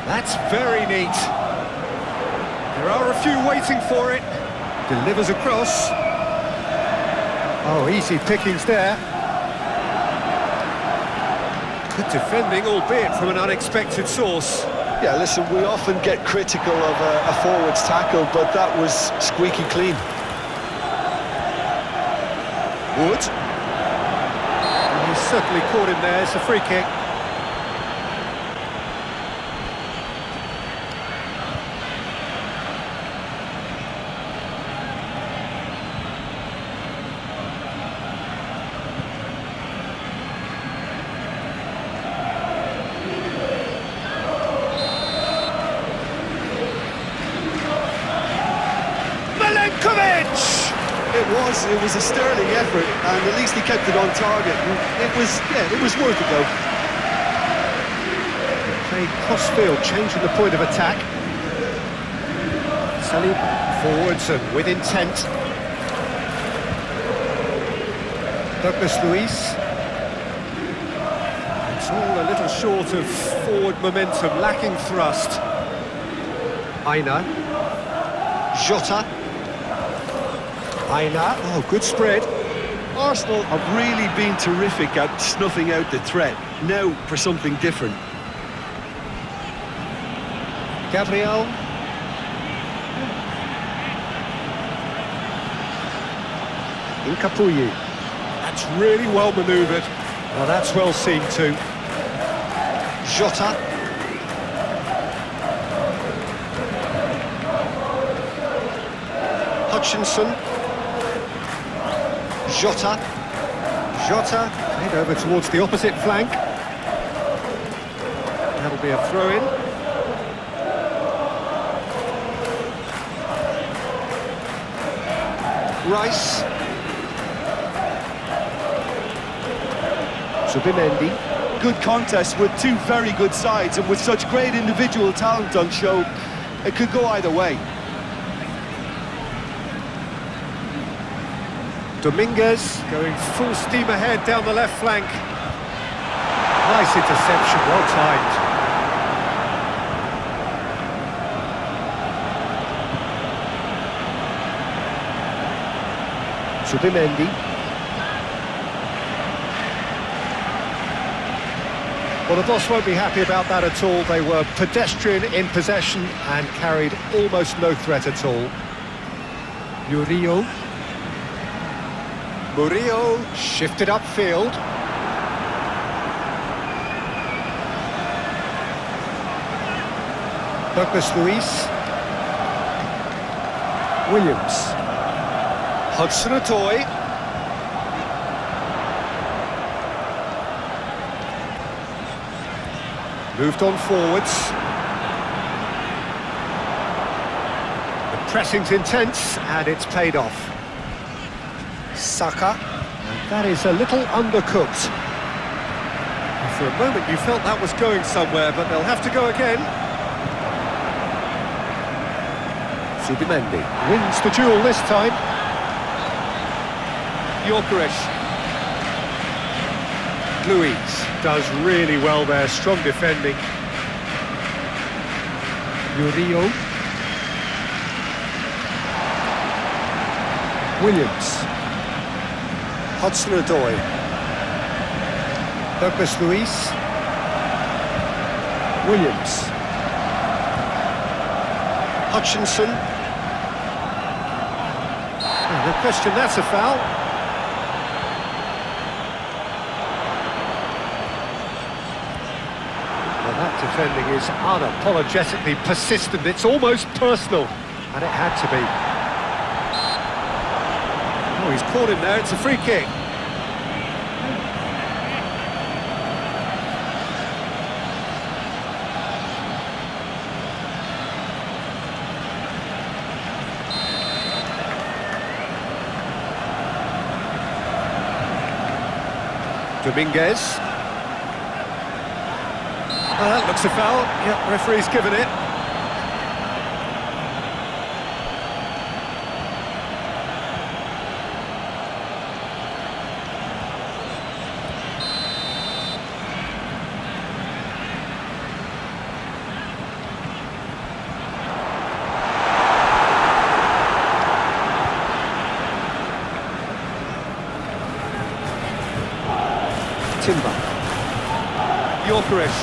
Speaker 2: That's very neat. There are a few waiting for it. Delivers across. Oh, easy pickings there. Good defending, albeit from an unexpected source.
Speaker 3: Yeah, listen, we often get critical of a forward's tackle, but that was squeaky clean.
Speaker 2: Wood. He's certainly caught him there. It's a free kick.
Speaker 3: It was a sterling effort, and at least he kept it on target. It was worth a go.
Speaker 2: Played cross-field, changing the point of attack. Salib forwards and with intent. Douglas Luiz. It's all a little short of forward momentum, lacking thrust. Aina. Jota. Aina. Oh, good spread.
Speaker 3: Arsenal have really been terrific at snuffing out the threat. Now for something different.
Speaker 2: Gabriel. Incapuyi. That's really well manoeuvred. Now that's well seen too. Jota. Hutchinson. Jota. Jota. Head over towards the opposite flank. That'll be a throw-in. Rice. Subimendi.
Speaker 3: Good contest with two very good sides, and with such great individual talent on show, it could go either way.
Speaker 2: Dominguez going full steam ahead down the left flank. Nice interception, well timed. Subimendi. Well, the boss won't be happy about that at all. They were pedestrian in possession and carried almost no threat at all. Murillo. Murillo shifted upfield. Douglas Luiz. Williams. Hudson-Odoi. Moved on forwards. The pressing's intense and it's paid off. Saka, and that is a little undercooked. For a moment you felt that was going somewhere, but they'll have to go again. Subimendi wins the duel this time. Gyökeres. Luiz does really well there, strong defending. Murillo. Williams. Hudson-Odoi. Douglas Luiz. Williams. Hutchinson. No question, that's a foul. Well, that defending is unapologetically persistent. It's almost personal, and it had to be. Oh, he's caught him there, it's a free kick. Dominguez. Oh, that looks a foul. Yep, referee's given it. Timber. Gyökeres.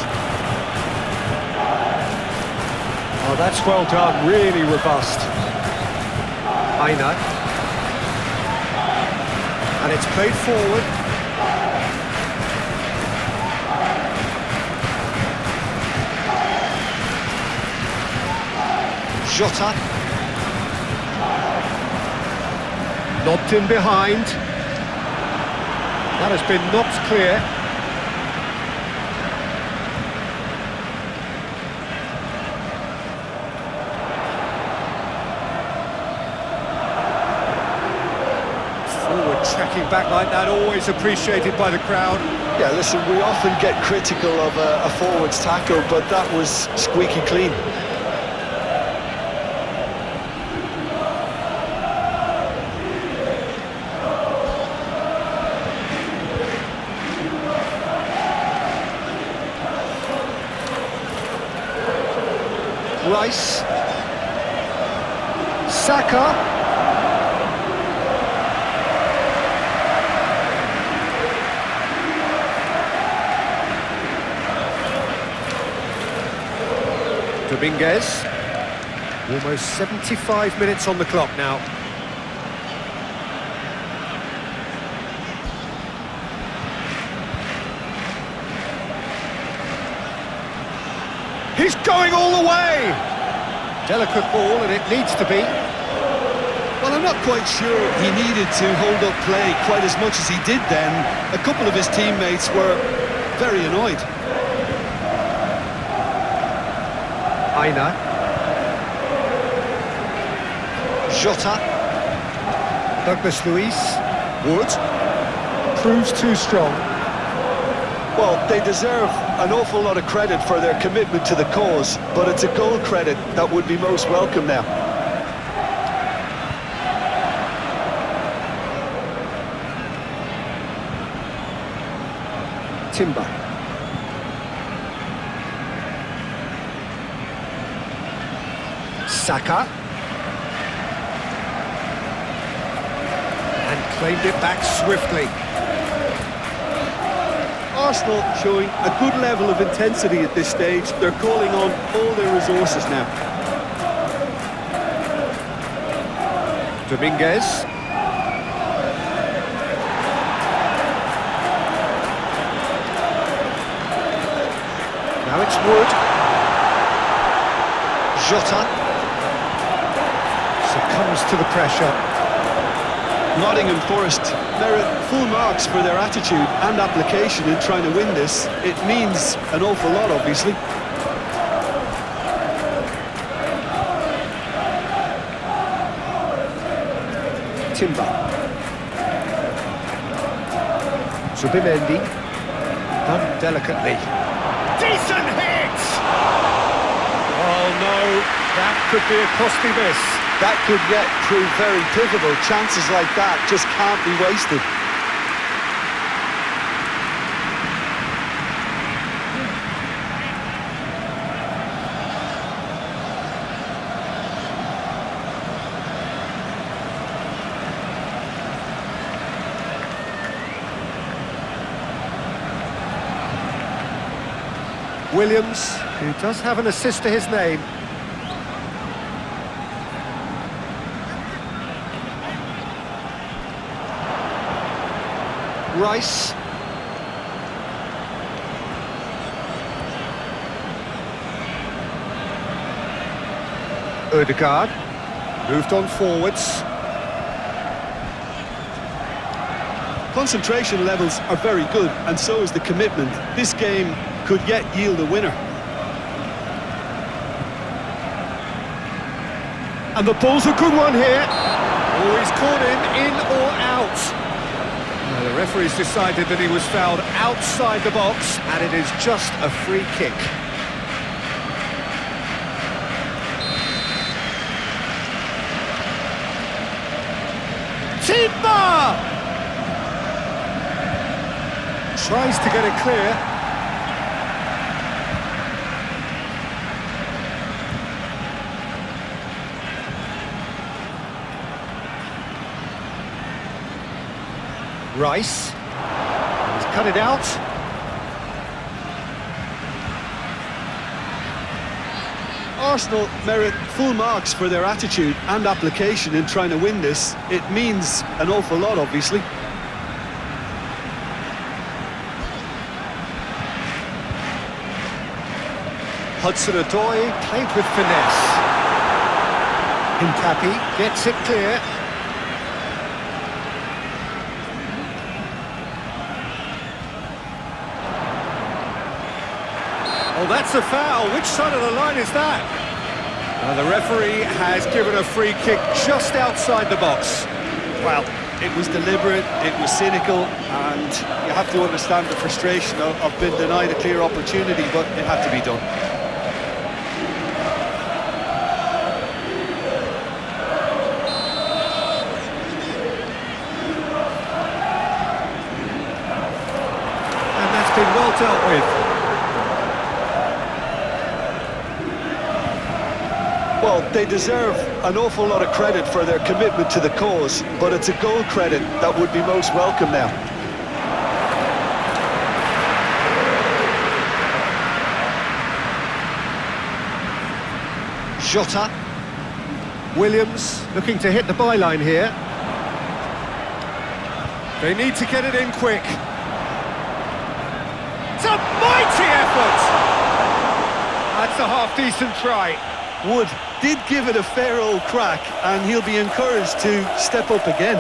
Speaker 2: Oh, that's well done, really robust. Aina. And it's played forward. Jota. Lobbed in behind. That has been knocked clear. Forward tracking back like that, always appreciated by the crowd.
Speaker 3: Yeah, listen, we often get critical of a forward's tackle, but that was squeaky clean.
Speaker 2: Rice. Saka. Dominguez. Almost 75 minutes on the clock now. He's going all the way! Delicate ball, and it needs to be.
Speaker 3: Well, I'm not quite sure he needed to hold up play quite as much as he did then. A couple of his teammates were very annoyed.
Speaker 2: Aina. Jota. Douglas Luiz. Wood. Proves too strong.
Speaker 3: Well, they deserve an awful lot of credit for their commitment to the cause, but it's a goal credit that would be most welcome now.
Speaker 2: Timber. Saka. And claimed it back swiftly.
Speaker 4: Arsenal showing a good level of intensity at this stage. They're calling on all their resources now.
Speaker 2: Dominguez. Now it's Wood. Jota. Succumbs to the pressure.
Speaker 3: Nottingham Forest merit full marks for their attitude and application in trying to win this. It means an awful lot, obviously.
Speaker 2: Timber. Zubimendi. Done delicately. Decent hit! Oh no, that could be a costly miss.
Speaker 3: That could yet prove very pivotal. Chances like that just can't be wasted.
Speaker 2: Williams, who does have an assist to his name. Rice. Odegaard. Moved on forwards.
Speaker 3: Concentration levels are very good, and so is the commitment. This game could yet yield a winner.
Speaker 2: And the ball's a good one here. Oh, he's caught him in or out. Now, the referee's decided that he was fouled outside the box, and it is just a free kick. Timber! Tries to get it clear. Rice. He's cut it out.
Speaker 3: Arsenal merit full marks for their attitude and application in trying to win this. It means an awful lot, obviously.
Speaker 2: Hudson-Odoi played with finesse. Hincapi gets it clear. Oh, that's a foul. Which side of the line is that? The referee has given a free kick just outside the box.
Speaker 3: Well, it was deliberate, it was cynical, and you have to understand the frustration of being denied a clear opportunity, but it had to be done.
Speaker 2: And that's been well dealt with.
Speaker 3: Well, they deserve an awful lot of credit for their commitment to the cause, but it's a goal credit that would be most welcome now.
Speaker 2: Jota. Williams looking to hit the byline here. They need to get it in quick. It's a mighty effort! That's a half-decent try.
Speaker 3: Wood did give it a fair old crack, and he'll be encouraged to step up again.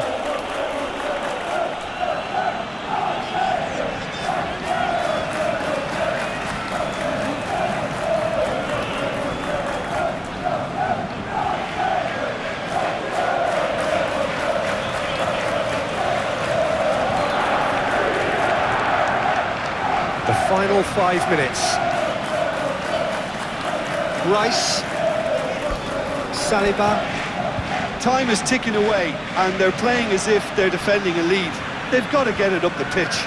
Speaker 2: The final 5 minutes. Rice. Saliba.
Speaker 3: Time is ticking away, and they're playing as if they're defending a lead. They've got to get it up the pitch.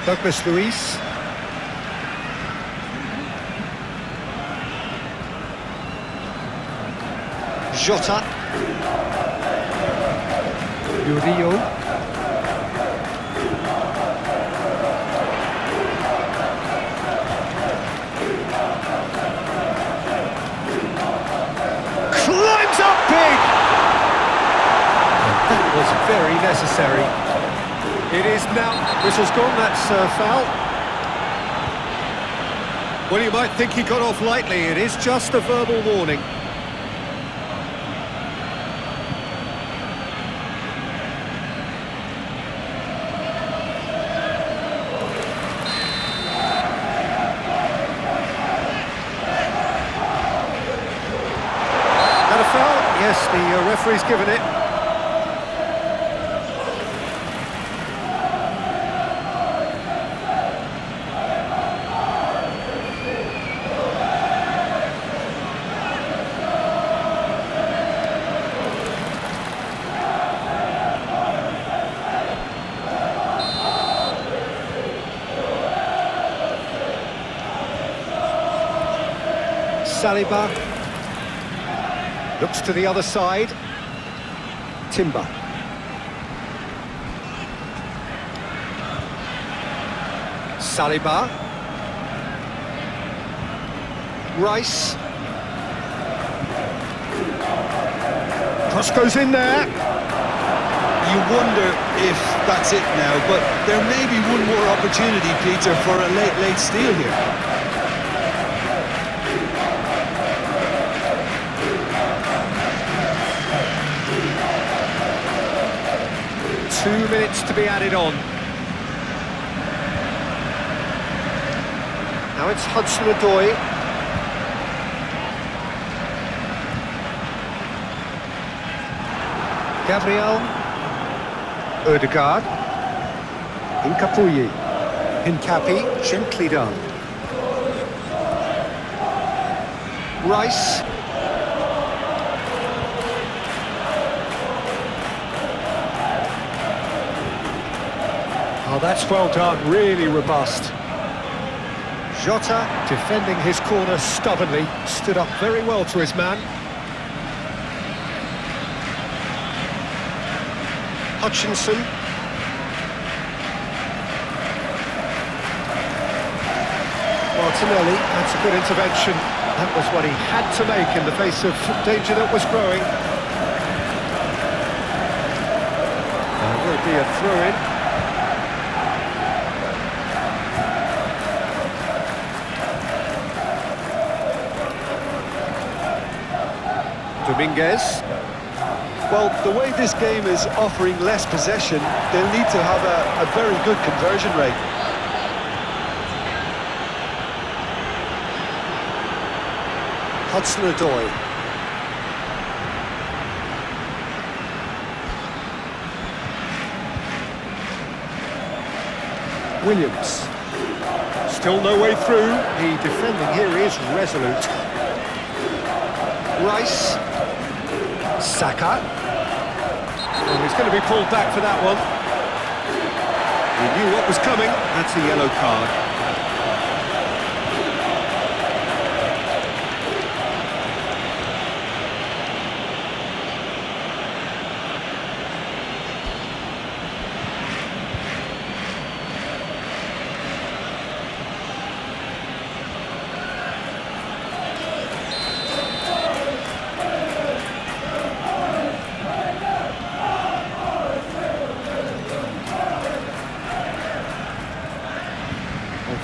Speaker 2: Douglas Luiz. Jota. Murillo. Climbs up big! That was very necessary. It is now... Whistle's gone, that's a foul. Well, you might think he got off lightly. It is just a verbal warning. Yes, the referee's given it. Saliba. Looks to the other side. Timber. Saliba. Rice. Cross goes in there.
Speaker 3: You wonder if that's it now, but there may be one more opportunity, Peter, for a late steal here.
Speaker 2: 2 minutes to be added on. Now it's Hudson-Odoi. Gabriel. Ødegaard. Hincapi. Hincapi, gently done. Rice. Oh, that's well done, really robust. Jota, defending his corner stubbornly, stood up very well to his man. Hutchinson. Martinelli, that's a good intervention. That was what he had to make in the face of danger that was growing. There will be a throw-in. Dominguez.
Speaker 3: Well, the way this game is offering less possession, they'll need to have a very good conversion rate.
Speaker 2: Hudson-Odoi. Williams. Still no way through. The defending here is resolute. Rice. Saka. And he's going to be pulled back for that one. He knew what was coming. That's a yellow card.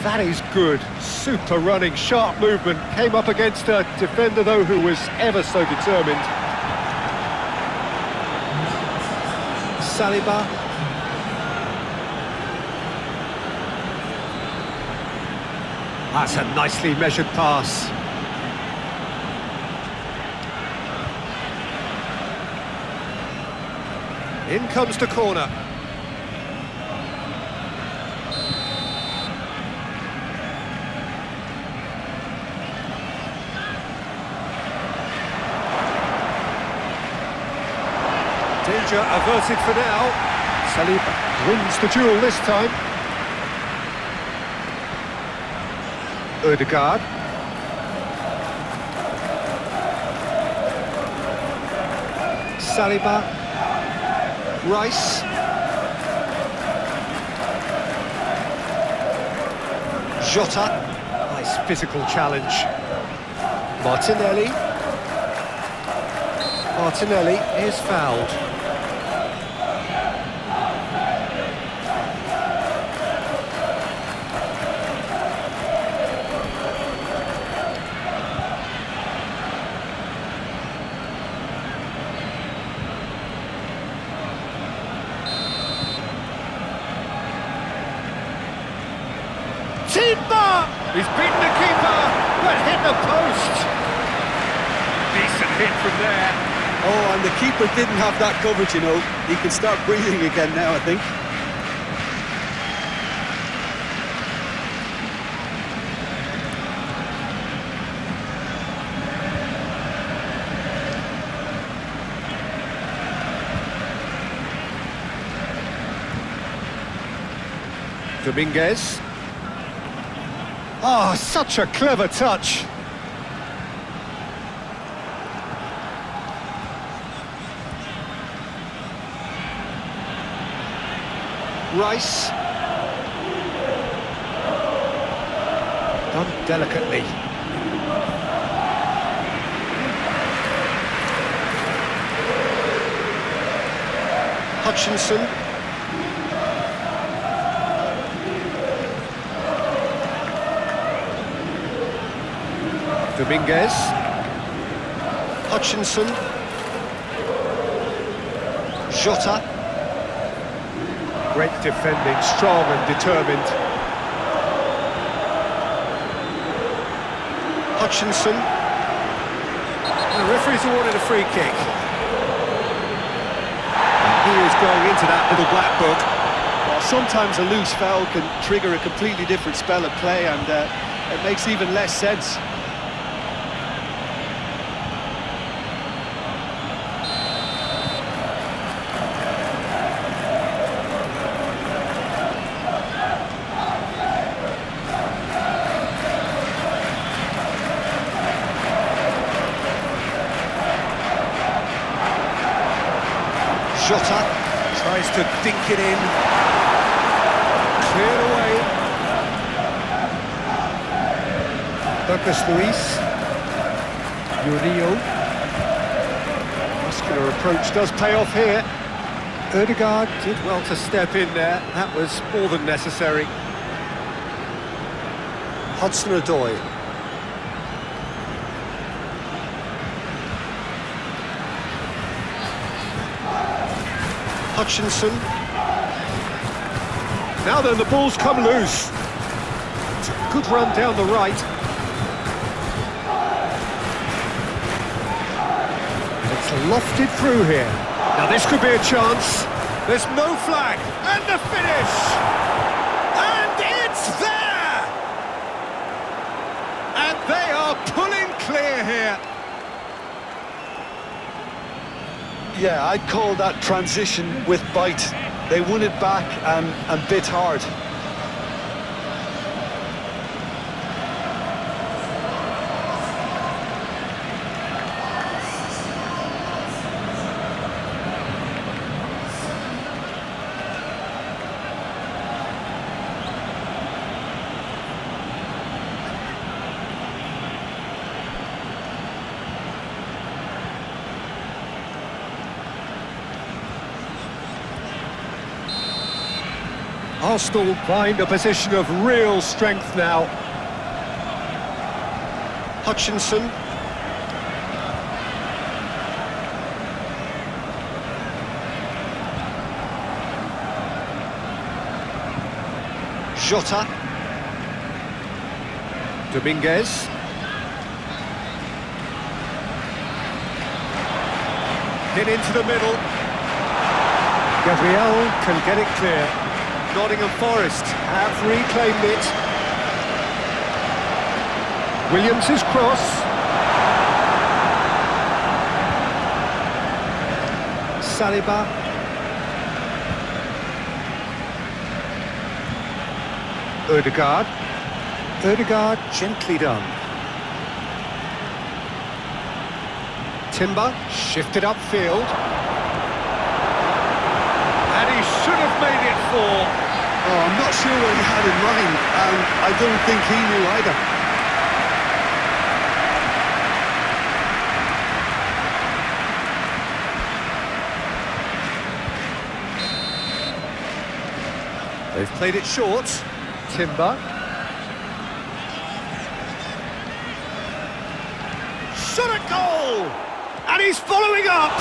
Speaker 2: That is good, super running, sharp movement. Came up against a defender, though, who was ever so determined. Saliba. That's a nicely measured pass. In comes the corner. Danger averted for now. Saliba wins the duel this time. Ødegaard. Saliba. Rice. Jota. Nice physical challenge. Martinelli. Martinelli is fouled. He's beaten the keeper, but hit the post. Decent hit from there.
Speaker 3: Oh, and the keeper didn't have that coverage, you know. He can start breathing again now, I think.
Speaker 2: Dominguez. Oh, such a clever touch. Rice. Done delicately. Hutchinson. Dominguez. Hutchinson. Jota. Great defending, strong and determined. Hutchinson. The referee's awarded a free kick. And he is going into that little black book.
Speaker 3: Well, sometimes a loose foul can trigger a completely different spell of play, and it makes even less sense.
Speaker 2: Jota tries to dink it in. Cleared away. Douglas Luiz. Murillo. Muscular approach does pay off here. Ødegaard did well to step in there. That was more than necessary. Hudson-Odoi. Hutchinson. Now then, the ball's come loose. It's a good run down the right. It's lofted through here. Now this could be a chance. There's no flag. And the finish! And it's there! And they are pulling clear here.
Speaker 3: Yeah, I'd call that transition with bite. They won it back and bit hard.
Speaker 2: Arsenal find a position of real strength now. Hutchinson. Jota. Dominguez. Hit into the middle. Gabriel can get it clear. Nottingham Forest have reclaimed it. Williams' cross. Saliba. Ødegaard. Ødegaard gently done. Timber shifted upfield. And he should have made it 4.
Speaker 3: Oh, I'm not sure what he had in mind, and I don't think he knew either.
Speaker 2: They've played it short. Timber. Shot at goal! And he's following up!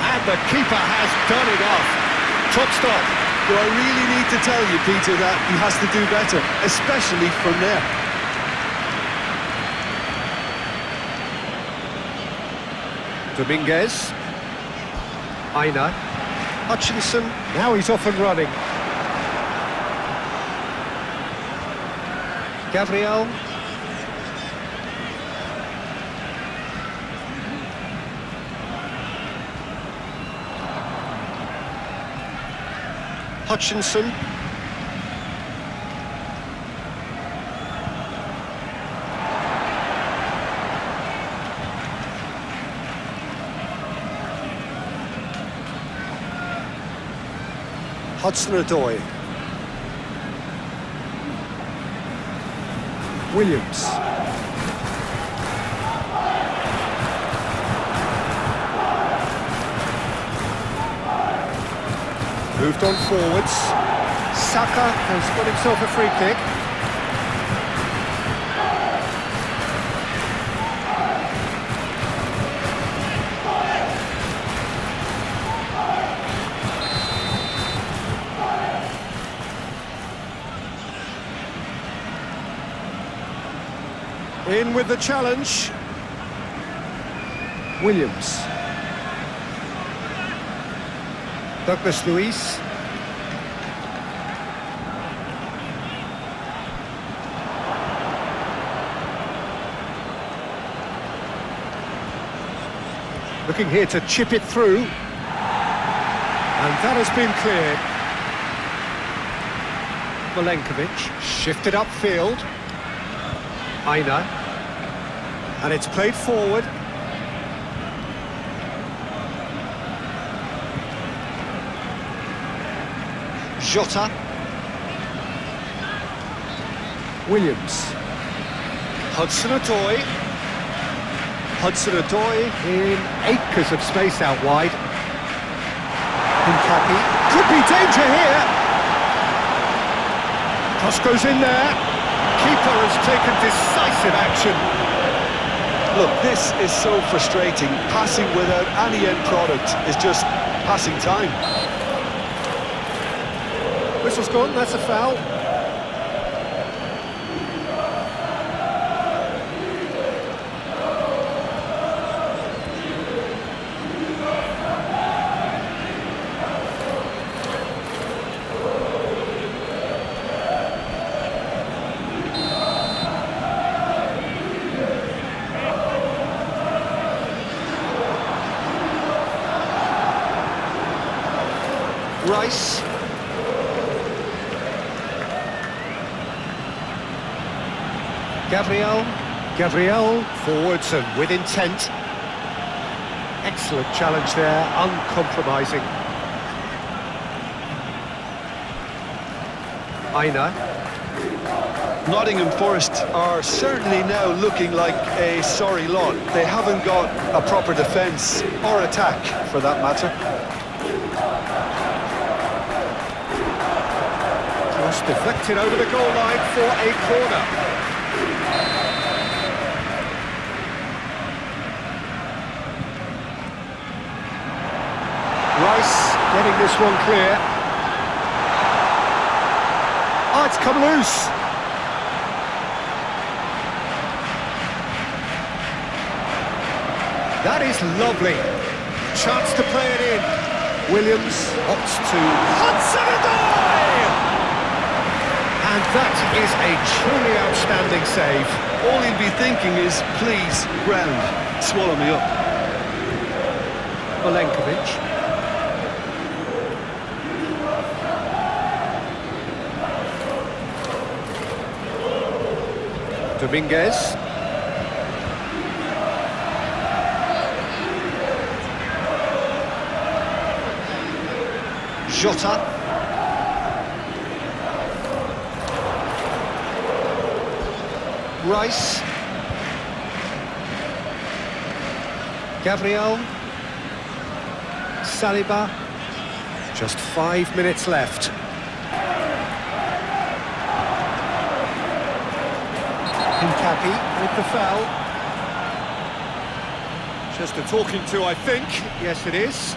Speaker 2: And the keeper has done it off. Top stop.
Speaker 3: Do I really need to tell you, Peter, that he has to do better, especially from there?
Speaker 2: Dominguez. Aina. Hutchinson. Now he's off and running. Gabriel. Hutchinson. Hudson-Odoi. Williams. Moved on forwards. Saka has got himself a free kick. In with the challenge. Williams. Douglas Luiz. Looking here to chip it through. And that has been cleared. Milenkovic shifted upfield. Aina. And it's played forward. Jota. Williams. Hudson-Odoi. Hudson-Odoi in acres of space out wide. Hincapi. Could be danger here. Cross goes in there. Keeper has taken decisive action.
Speaker 3: Look, this is so frustrating. Passing without any end product is just passing time.
Speaker 2: Whistle's gone, that's a foul.
Speaker 3: Rice.
Speaker 2: Gabriel, forwards and with intent. Excellent challenge there, uncompromising. Aina.
Speaker 3: Nottingham Forest are certainly now looking like a sorry lot. They haven't got a proper defence or attack, for that matter.
Speaker 2: Cross deflected over the goal line for a corner. Rice getting this one clear. Oh, it's come loose. That is lovely. Chance to play it in. Williams opts to Hudson-Odoi! And that is a truly outstanding save.
Speaker 3: All he'll be thinking is, please, ground, swallow me up.
Speaker 2: Milenkovic. Dominguez. Jota. Rice. Gabriel. Saliba. Just 5 minutes left. Hincapi with the foul. Just a talking to, I think. Yes, it is.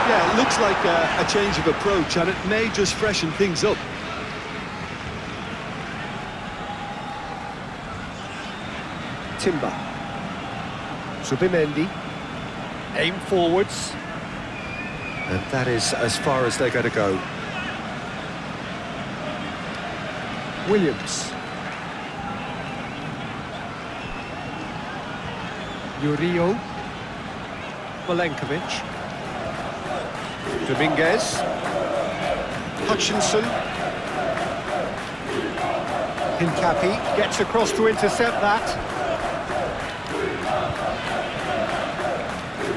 Speaker 3: Yeah, it looks like a change of approach, and it may just freshen things up.
Speaker 2: Timber. Subimendi. Aim forwards. And that is as far as they're going to go. Williams. Murillo. Milenkovic. Dominguez. Hutchinson. Hincapi gets across to intercept that.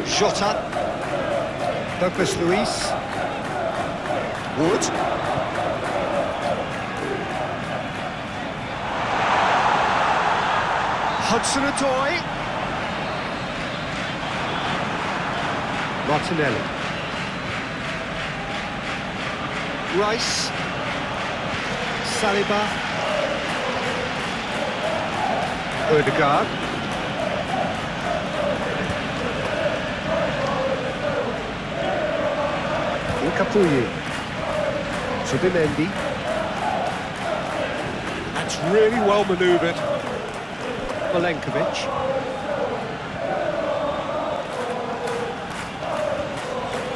Speaker 2: Jota. Douglas Luiz. Wood. Hudson-Odoi. Martinelli. Rice. Saliba. Odegaard. Capuyi. Subimendi. That's really well manoeuvred. Milenkovic.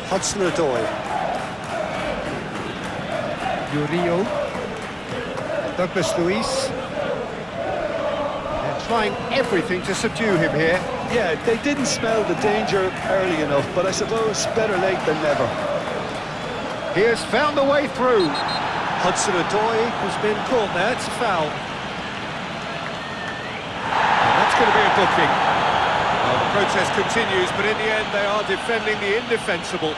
Speaker 2: Hudson-Odoi. Murillo. Douglas Luiz. They're trying everything to subdue him here.
Speaker 3: Yeah, they didn't smell the danger early enough, but I suppose better late than never.
Speaker 2: He has found a way through. Hudson-Odoi has been caught there. It's a foul. And that's going to be a booking. Well, the protest continues, but in the end they are defending the indefensible.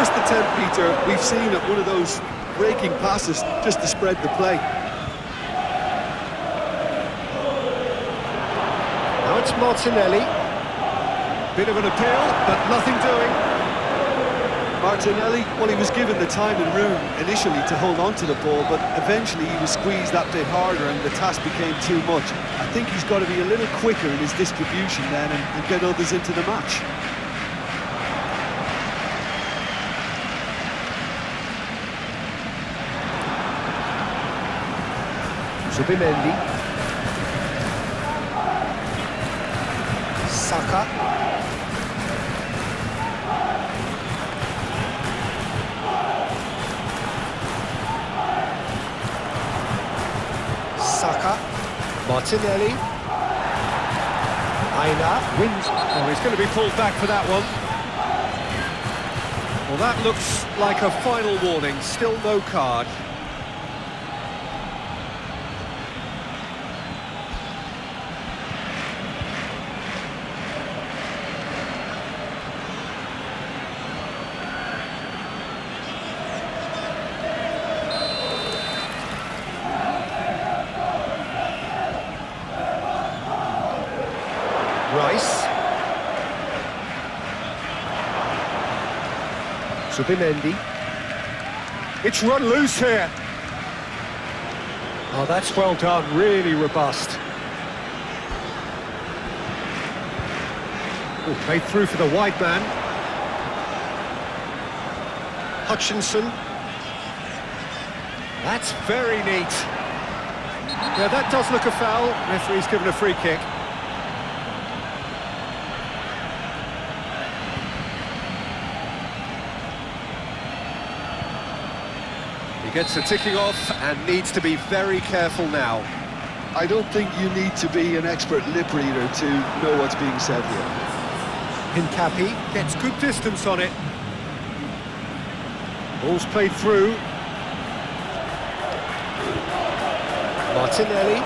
Speaker 4: first attempt, Peter, we've seen at one of those breaking passes just to spread the play.
Speaker 2: Now it's Martinelli. Bit of an appeal, but nothing doing.
Speaker 3: Martinelli, well, he was given the time and room initially to hold on to the ball, but eventually he was squeezed that bit harder and the task became too much. I think he's got to be a little quicker in his distribution then and get others into the match.
Speaker 2: Zubimendi. Saka. Saka. Martinelli. Aina wins. Oh, he's going to be pulled back for that one. Well, that looks like a final warning. Still no card. Rice. Zubimendi. It's run loose here. Oh, that's well done, really robust. Oh, played through for the wide man. Hutchinson. That's very neat. Yeah, that does look a foul. Referee's given a free kick. Gets a ticking off and needs to be very careful now.
Speaker 3: I don't think you need to be an expert lip reader to know what's being said here.
Speaker 2: Hincapi gets good distance on it. Ball's played through. Martinelli.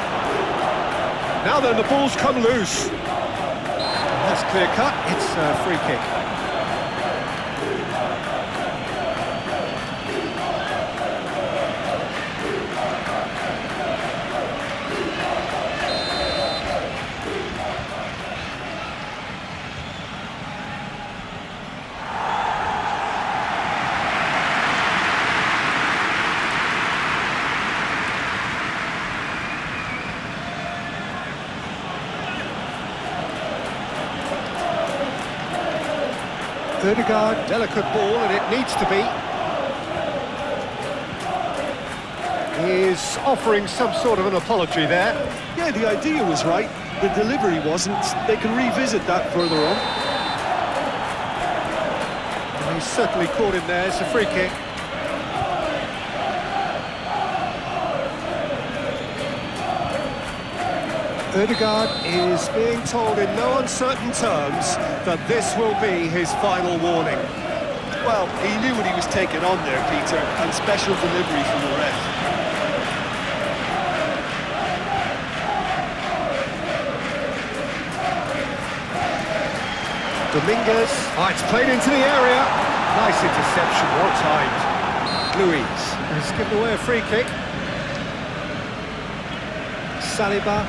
Speaker 2: Now then, the ball's come loose. That's clear cut, it's a free kick. Ødegaard, delicate ball, and it needs to be. He's offering some sort of an apology there.
Speaker 3: Yeah, the idea was right, the delivery wasn't. They can revisit that further on.
Speaker 2: And he's certainly caught him there, it's a free kick. Ødegaard is being told in no uncertain terms that this will be his final warning.
Speaker 3: Well, he knew what he was taking on there, Peter, and special delivery from the ref.
Speaker 2: Dominguez. Oh, it's played into the area. Nice interception, well timed. Luiz has given away a free kick. Saliba.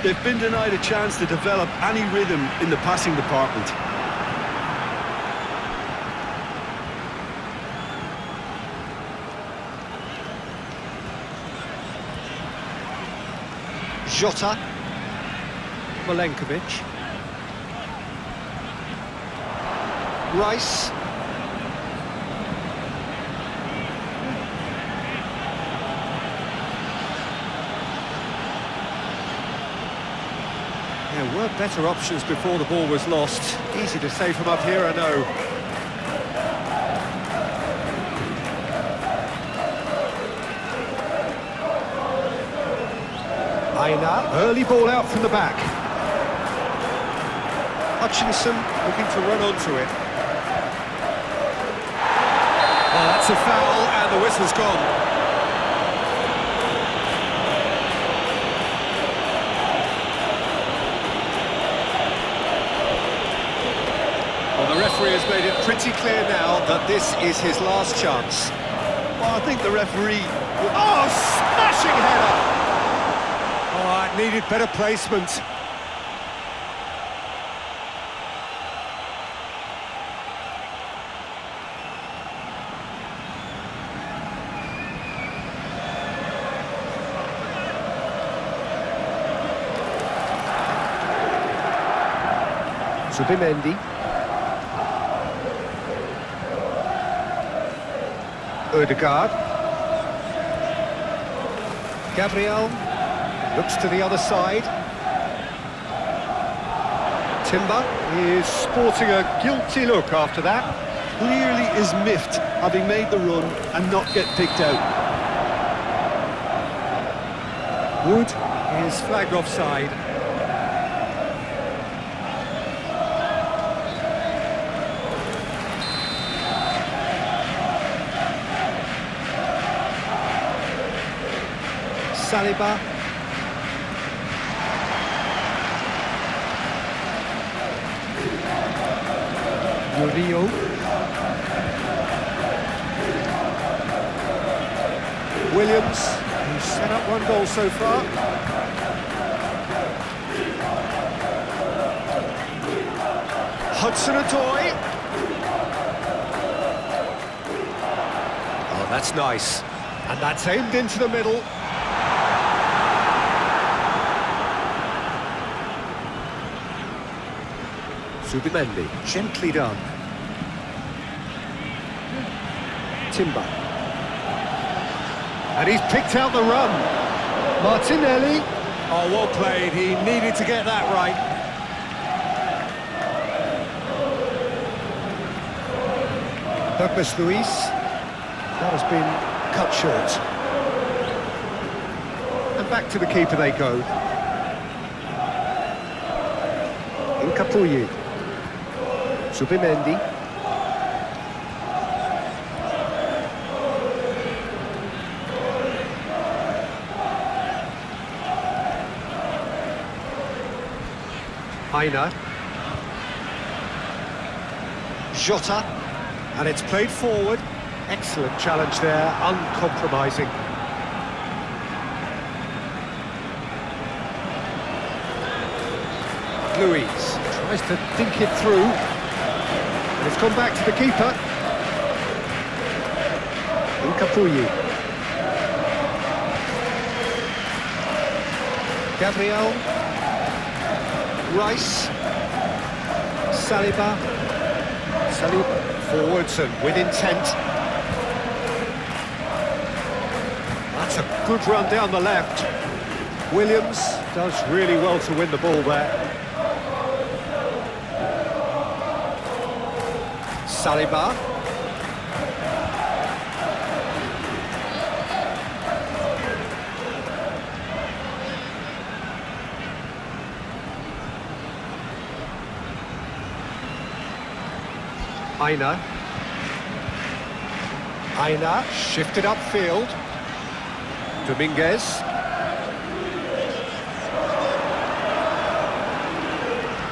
Speaker 3: They've been denied a chance to develop any rhythm in the passing department.
Speaker 2: Jota. Milenkovic. Rice. There were better options before the ball was lost. Easy to say from up here, I know. Aina, early ball out from the back. Hutchinson looking to run onto it. Oh, that's a foul, and the whistle's gone. The referee has made it pretty clear now that this is his last chance.
Speaker 3: Well, I think the referee...
Speaker 2: Oh, smashing header! Oh, it needed better placement. Zubimendi. Ødegaard. Gabriel looks to the other side. Timber is sporting a guilty look after that.
Speaker 3: Clearly is miffed, having made the run and not get picked out.
Speaker 2: Wood is flagged offside. Saliba. Murillo. Williams, who's set up one goal so far. Hudson-Odoi. Oh, that's nice. And that's aimed into the middle. Zubimendi, gently done. Timber. And he's picked out the run. Martinelli. Oh, well played. He needed to get that right. Douglas Luiz. That has been cut short. And back to the keeper they go. Incapuyi. Zubimendi. Aina. Jota. And it's played forward. Excellent challenge there, uncompromising. Luiz tries to think it through. And it's gone back to the keeper. Incapuyi. Gabriel. Rice. Saliba. Forwards and with intent. That's a good run down the left. Williams does really well to win the ball there. Saliba. Aina shifted upfield. Dominguez.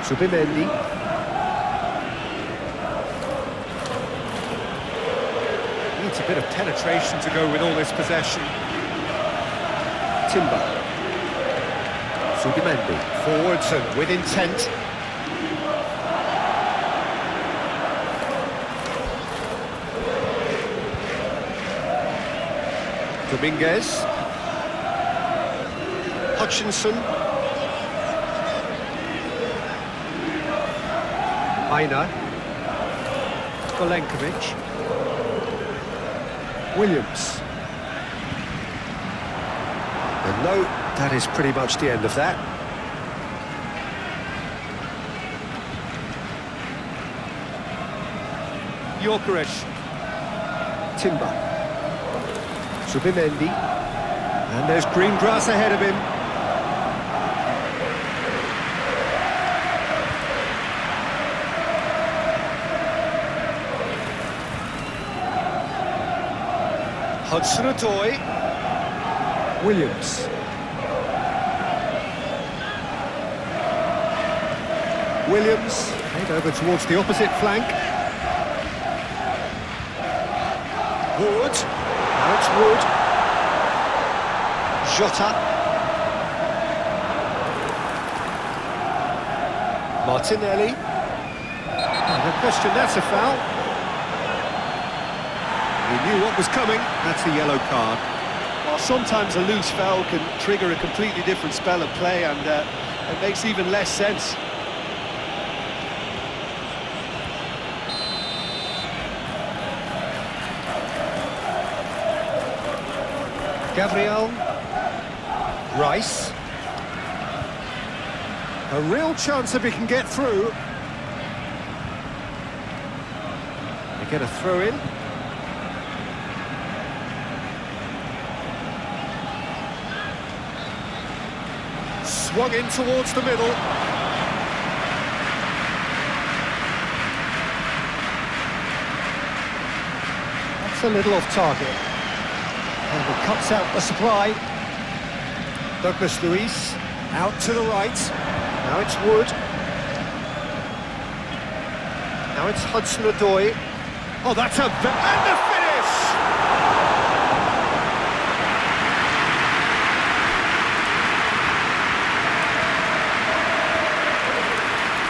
Speaker 2: Zubimendi. Needs a bit of penetration to go with all this possession. Timber. Zubimendi. Forwards and with intent. Dominguez. Hutchinson. Aina. Golenkovic. Williams. And no, that is pretty much the end of that. Gyökeres. Timber. Zubimendi. And there's green grass ahead of him. Hudson-Odoi. Williams. Williams, played over towards the opposite flank. Wood, now it's Wood. Jota. Martinelli. No question, that's a foul. He knew what was coming, that's a yellow card.
Speaker 3: Well, sometimes a loose foul can trigger a completely different spell of play, and it makes even less sense.
Speaker 2: Gabriel. Rice. A real chance if he can get through. They get a throw in. Swung in towards the middle. That's a little off target. And it cuts out the supply. Douglas Luiz out to the right. Now it's Wood. Now it's Hudson-Odoi. Oh, that's and the finish!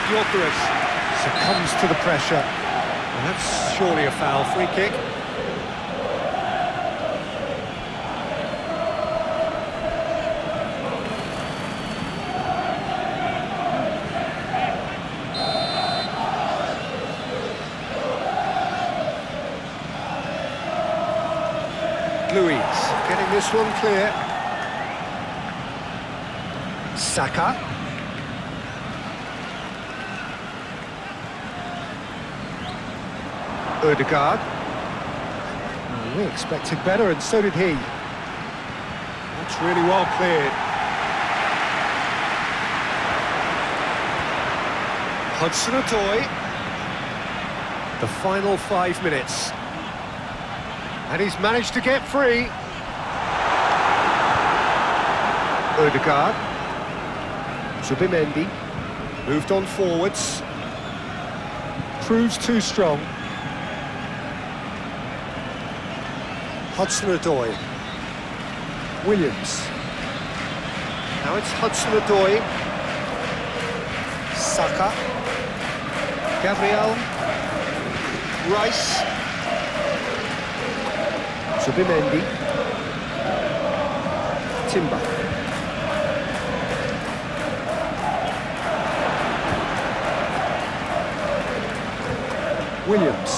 Speaker 2: Gyökeres succumbs to the pressure. And that's surely a foul. Free kick. Luiz getting this one clear. Saka. Ødegaard. Oh, we expected better, and so did he. That's really well cleared. Hudson-Odoi. The final 5 minutes. And he's managed to get free. Ødegaard. Zubimendi. Moved on forwards. Proves too strong. Hudson-Odoi. Williams. Now it's Hudson-Odoi. Saka. Gabriel. Rice. Zubimendi. Timber. Williams.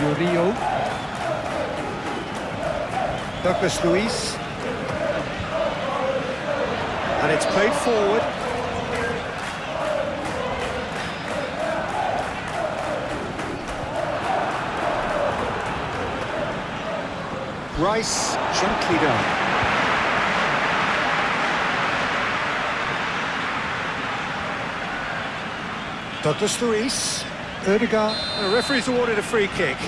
Speaker 2: Murillo. Douglas Luiz. And it's played forward. Rice, gently down. Douglas Luiz, Ødegaard, and the referee's awarded a free kick.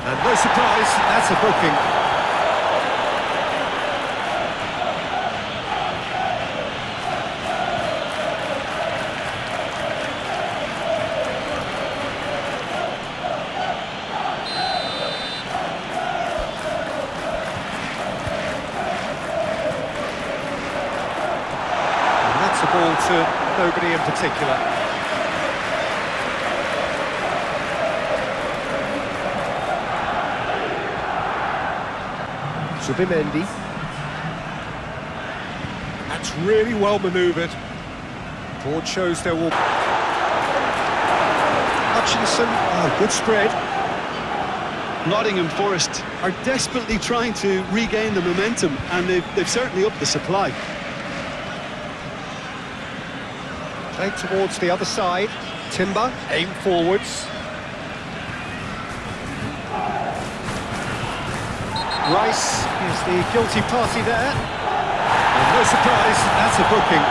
Speaker 2: And no surprise, that's a booking. That's a ball to nobody in particular. Zubimendi. That's really well manoeuvred. Board shows there will... Hutchinson, oh, good spread.
Speaker 3: Nottingham Forest are desperately trying to regain the momentum, and they've certainly upped the supply.
Speaker 2: Played towards the other side. Timber, aim forwards. Rice is the guilty party there. And no surprise, that's a booking.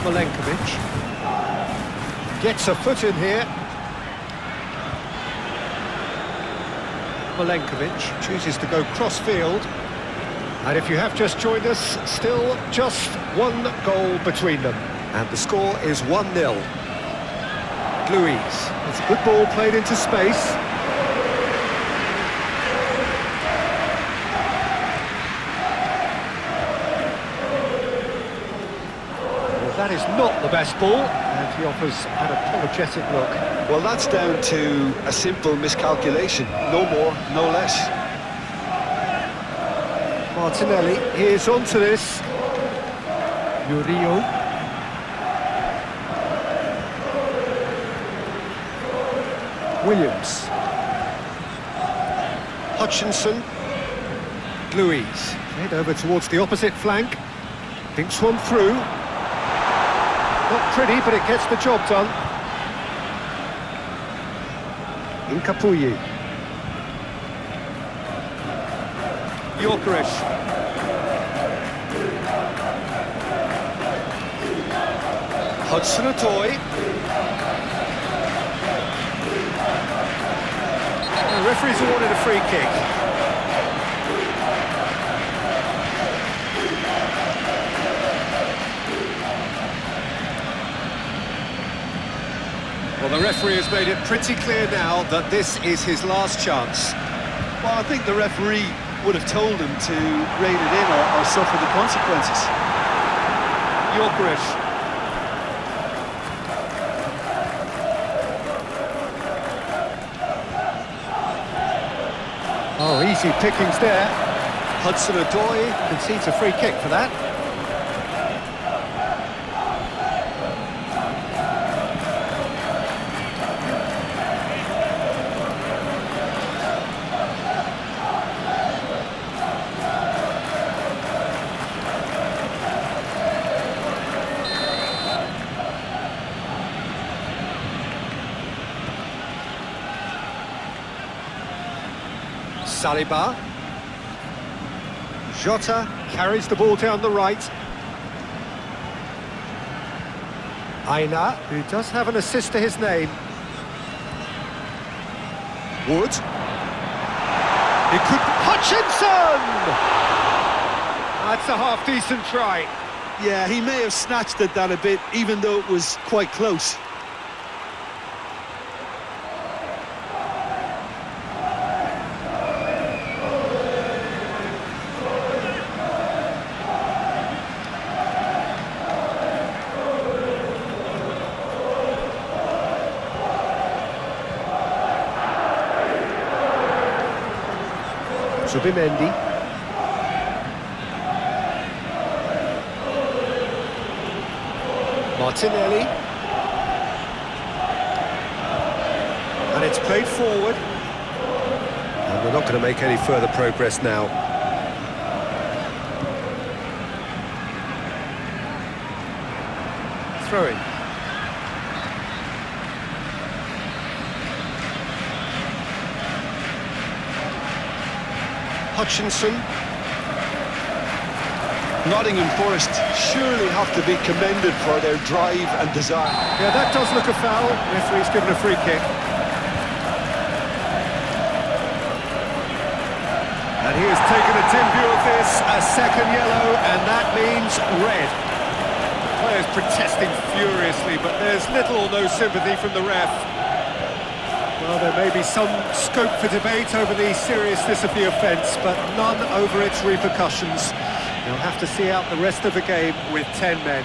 Speaker 2: Milenkovic gets a foot in here. Milenkovic chooses to go cross-field. And if you have just joined us, still just one goal between them. And the score is 1-0. Luiz, it's a good ball played into space. That is not the best ball, and he offers an apologetic look.
Speaker 3: Well, that's down to a simple miscalculation. No more, no less.
Speaker 2: Martinelli is onto this. Murillo. Williams. Hutchinson. Luiz. Played over towards the opposite flank. Thinks one through. Not pretty, but it gets the job done. Incapuyi. Gyökeres. Hudson-Odoi. The referee's awarded a free kick. Well, the referee has made it pretty clear now that this is his last chance.
Speaker 3: Well, I think the referee would have told him to rein it in or suffer the consequences.
Speaker 2: Gyökeres. Oh, easy pickings there. Hudson-Odoi concedes a free kick for that. Saliba. Jota carries the ball down the right. Aina, who does have an assist to his name. Wood. It could... Hutchinson! That's a half-decent try.
Speaker 3: Yeah, he may have snatched at that a bit, even though it was quite close.
Speaker 2: Zubimendi. Martinelli. And it's played forward. And we're not going to make any further progress now. Throw in. Hutchinson.
Speaker 3: Nottingham Forest surely have to be commended for their drive and desire.
Speaker 2: Yeah, that does look a foul. Referee's given a free kick. And he has taken a dim view of this, a second yellow, and that means red. The players protesting furiously, but there's little or no sympathy from the ref. Well, there may be some scope for debate over the seriousness of the offence, but none over its repercussions. They'll have to see out the rest of the game with 10 men.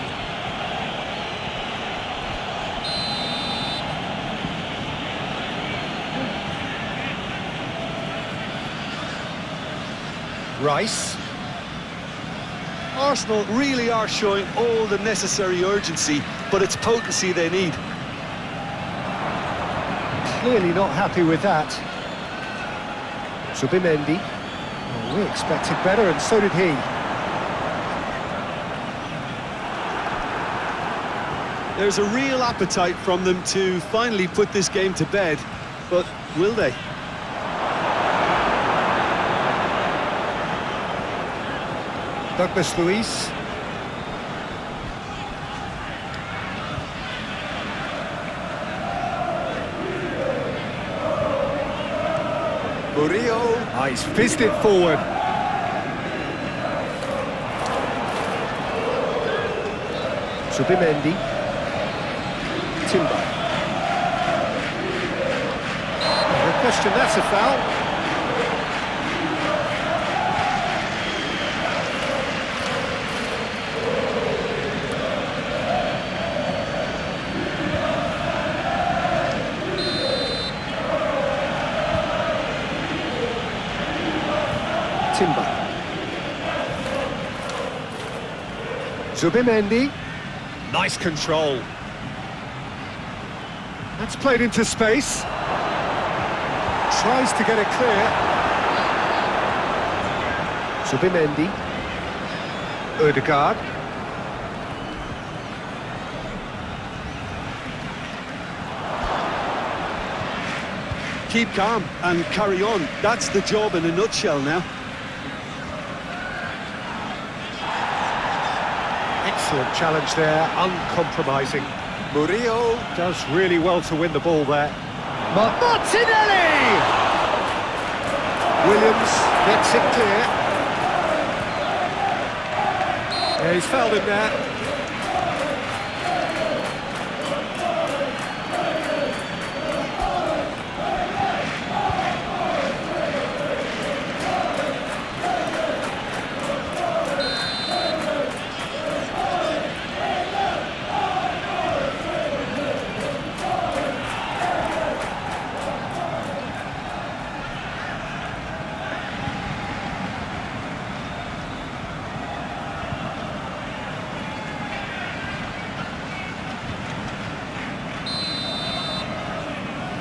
Speaker 2: Rice.
Speaker 3: Arsenal really are showing all the necessary urgency, but it's potency they need.
Speaker 2: Clearly not happy with that. Zubimendi. Well, we expected better, and so did he.
Speaker 3: There's a real appetite from them to finally put this game to bed, but will they?
Speaker 2: Douglas Luiz.
Speaker 4: Murillo.
Speaker 2: Oh, he's fizzed it forward. Zubimendi. Timber. No question, that's a foul. Timber. Zubimendi. Nice control. That's played into space. Tries to get it clear. Zubimendi. Ødegaard.
Speaker 4: Keep calm and carry on. That's the job in a nutshell now.
Speaker 2: Excellent challenge there, uncompromising.
Speaker 4: Murillo.
Speaker 2: Does really well to win the ball there. Martinelli! Williams gets it clear. Yeah, he's fouled him there.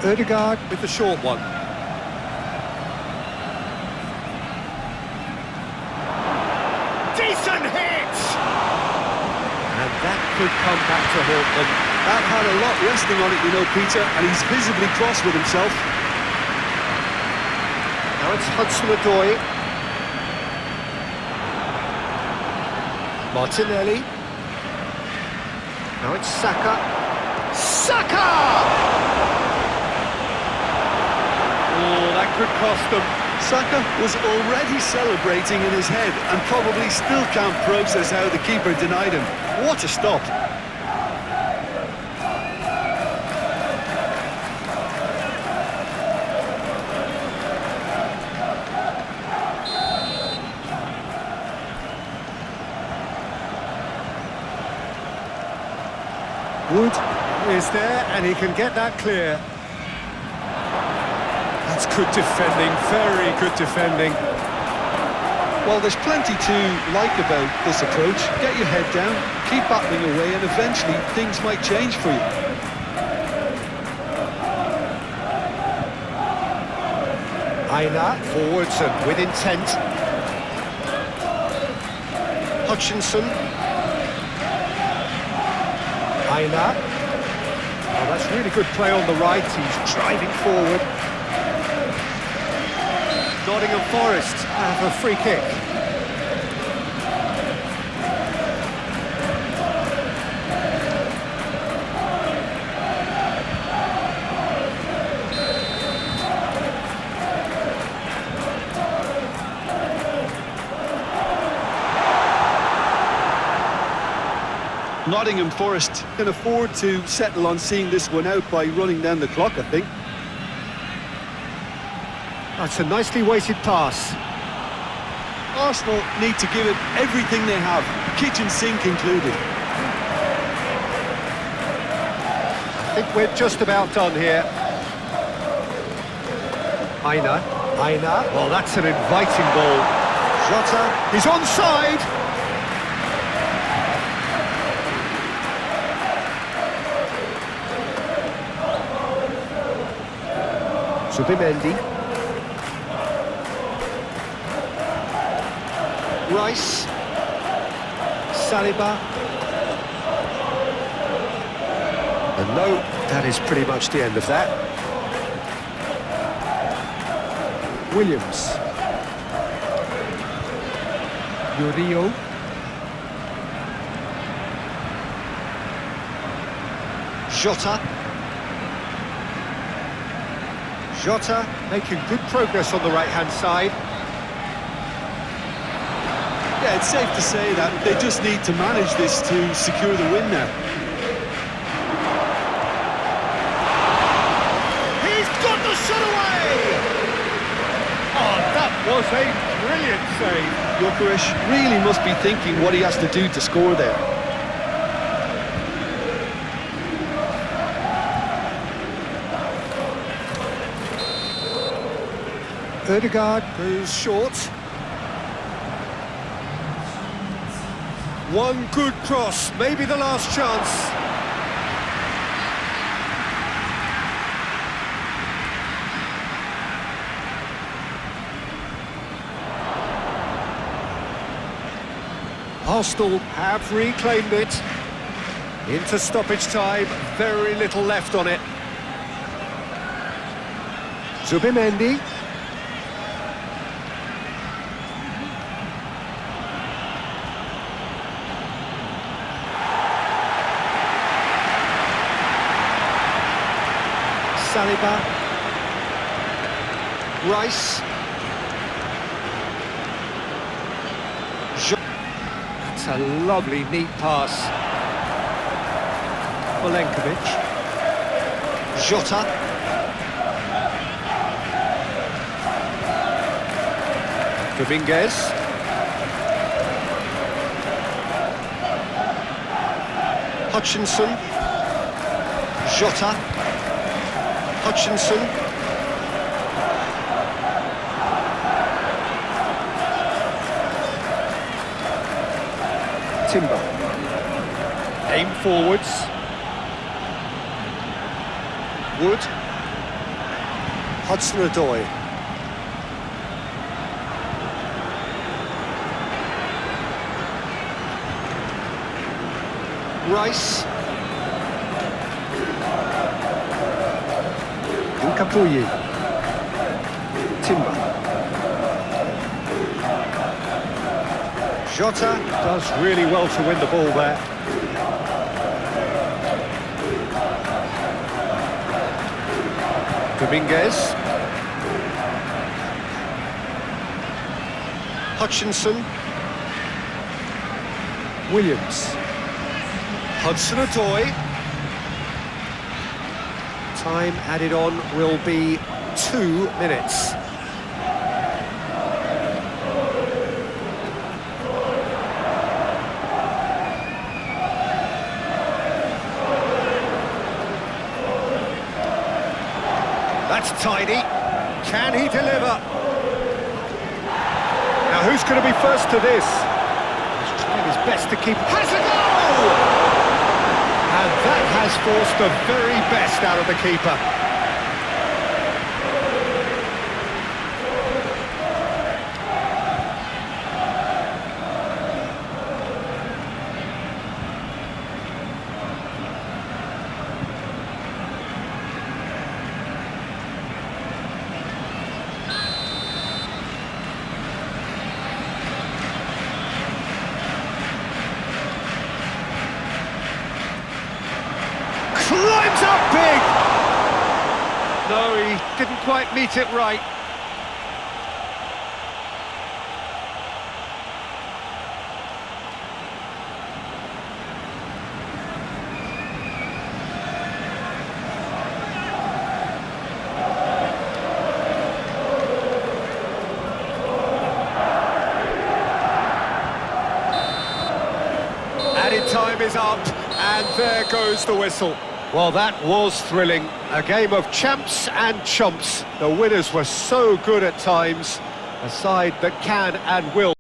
Speaker 2: Ødegaard with the short one. Decent hit! And that could come back to haunt them.
Speaker 4: That had a lot resting on it, you know, Peter, and he's visibly cross with himself.
Speaker 2: Now it's Hudson-Odoi. Martinelli. Now it's Saka. Saka! Oh, that could cost them.
Speaker 4: Saka was already celebrating in his head and probably still can't process how the keeper denied him. What a stop.
Speaker 2: Wood is there and he can get that clear. That's good defending, very good defending.
Speaker 4: Well, there's plenty to like about this approach. Get your head down, keep battling away, and eventually things might change for you.
Speaker 2: Aina forwards and with intent. Hutchinson. Aina. Oh, that's really good play on the right. He's driving forward. Nottingham Forest have a free kick.
Speaker 4: Nottingham Forest can afford to settle on seeing this one out by running down the clock, I think.
Speaker 2: That's a nicely weighted pass.
Speaker 4: Arsenal need to give it everything they have, kitchen sink included.
Speaker 2: I think we're just about done here. Aina. Well, that's an inviting ball. Jota, he's onside. Zubimendi. Rice. Saliba. And no, that is pretty much the end of that. Williams. Murillo. Jota. Jota making good progress on the right-hand side.
Speaker 3: Yeah, it's safe to say that they just need to manage this to secure the win now.
Speaker 2: He's got the shot away! Oh, that was a brilliant save.
Speaker 3: Gyökeres really must be thinking what he has to do to score there.
Speaker 2: Ødegaard goes short. One good cross, maybe the last chance. Arsenal have reclaimed it. Into stoppage time, very little left on it. Zubimendi. Saliba, Rice, that's a lovely neat pass. Milenkovic, Jota, Dominguez, Hutchinson, Jota, Hutchinson, Timber, aim forwards, Wood, Hudson-Odoi, Rice, Kapuyi, Timber, Jota does really well to win the ball there. Dominguez, Hutchinson, Williams, Hudson-Odoi. Time added on will be 2 minutes. That's tidy. Can he deliver? Now who's going to be first to this? He's trying his best to keep... Has a goal! And that has forced the very best out of the keeper. Climbs up big! No, he didn't quite meet it right. Added time is up, and there goes the whistle. Well, that was thrilling. A game of champs and chumps. The winners were so good at times. A side that can and will.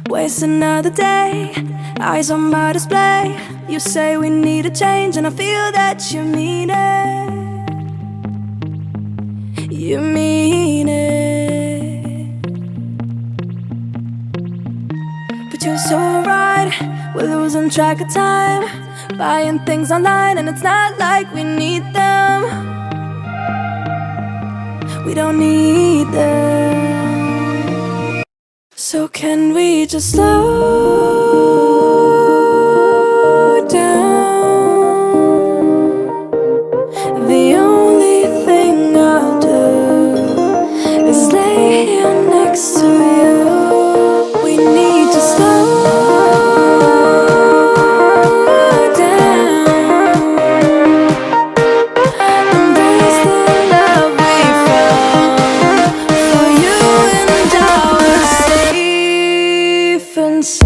Speaker 1: Waste another day, eyes on my display. You say we need a change, and I feel that you mean it. You mean it. But you're so right, we're losing track of time, buying things online, and it's not like we need them. we don't need them. So can we just slow down? The only thing I'll do is lay here next to you. We need to slow down. Embrace the love we found. For you and I are safe and sound.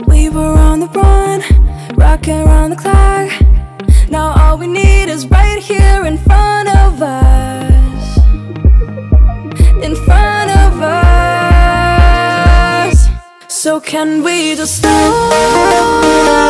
Speaker 1: We were on the run, rocking around the clock. Now all we need is right here in front of us. In front of us. So can we just slow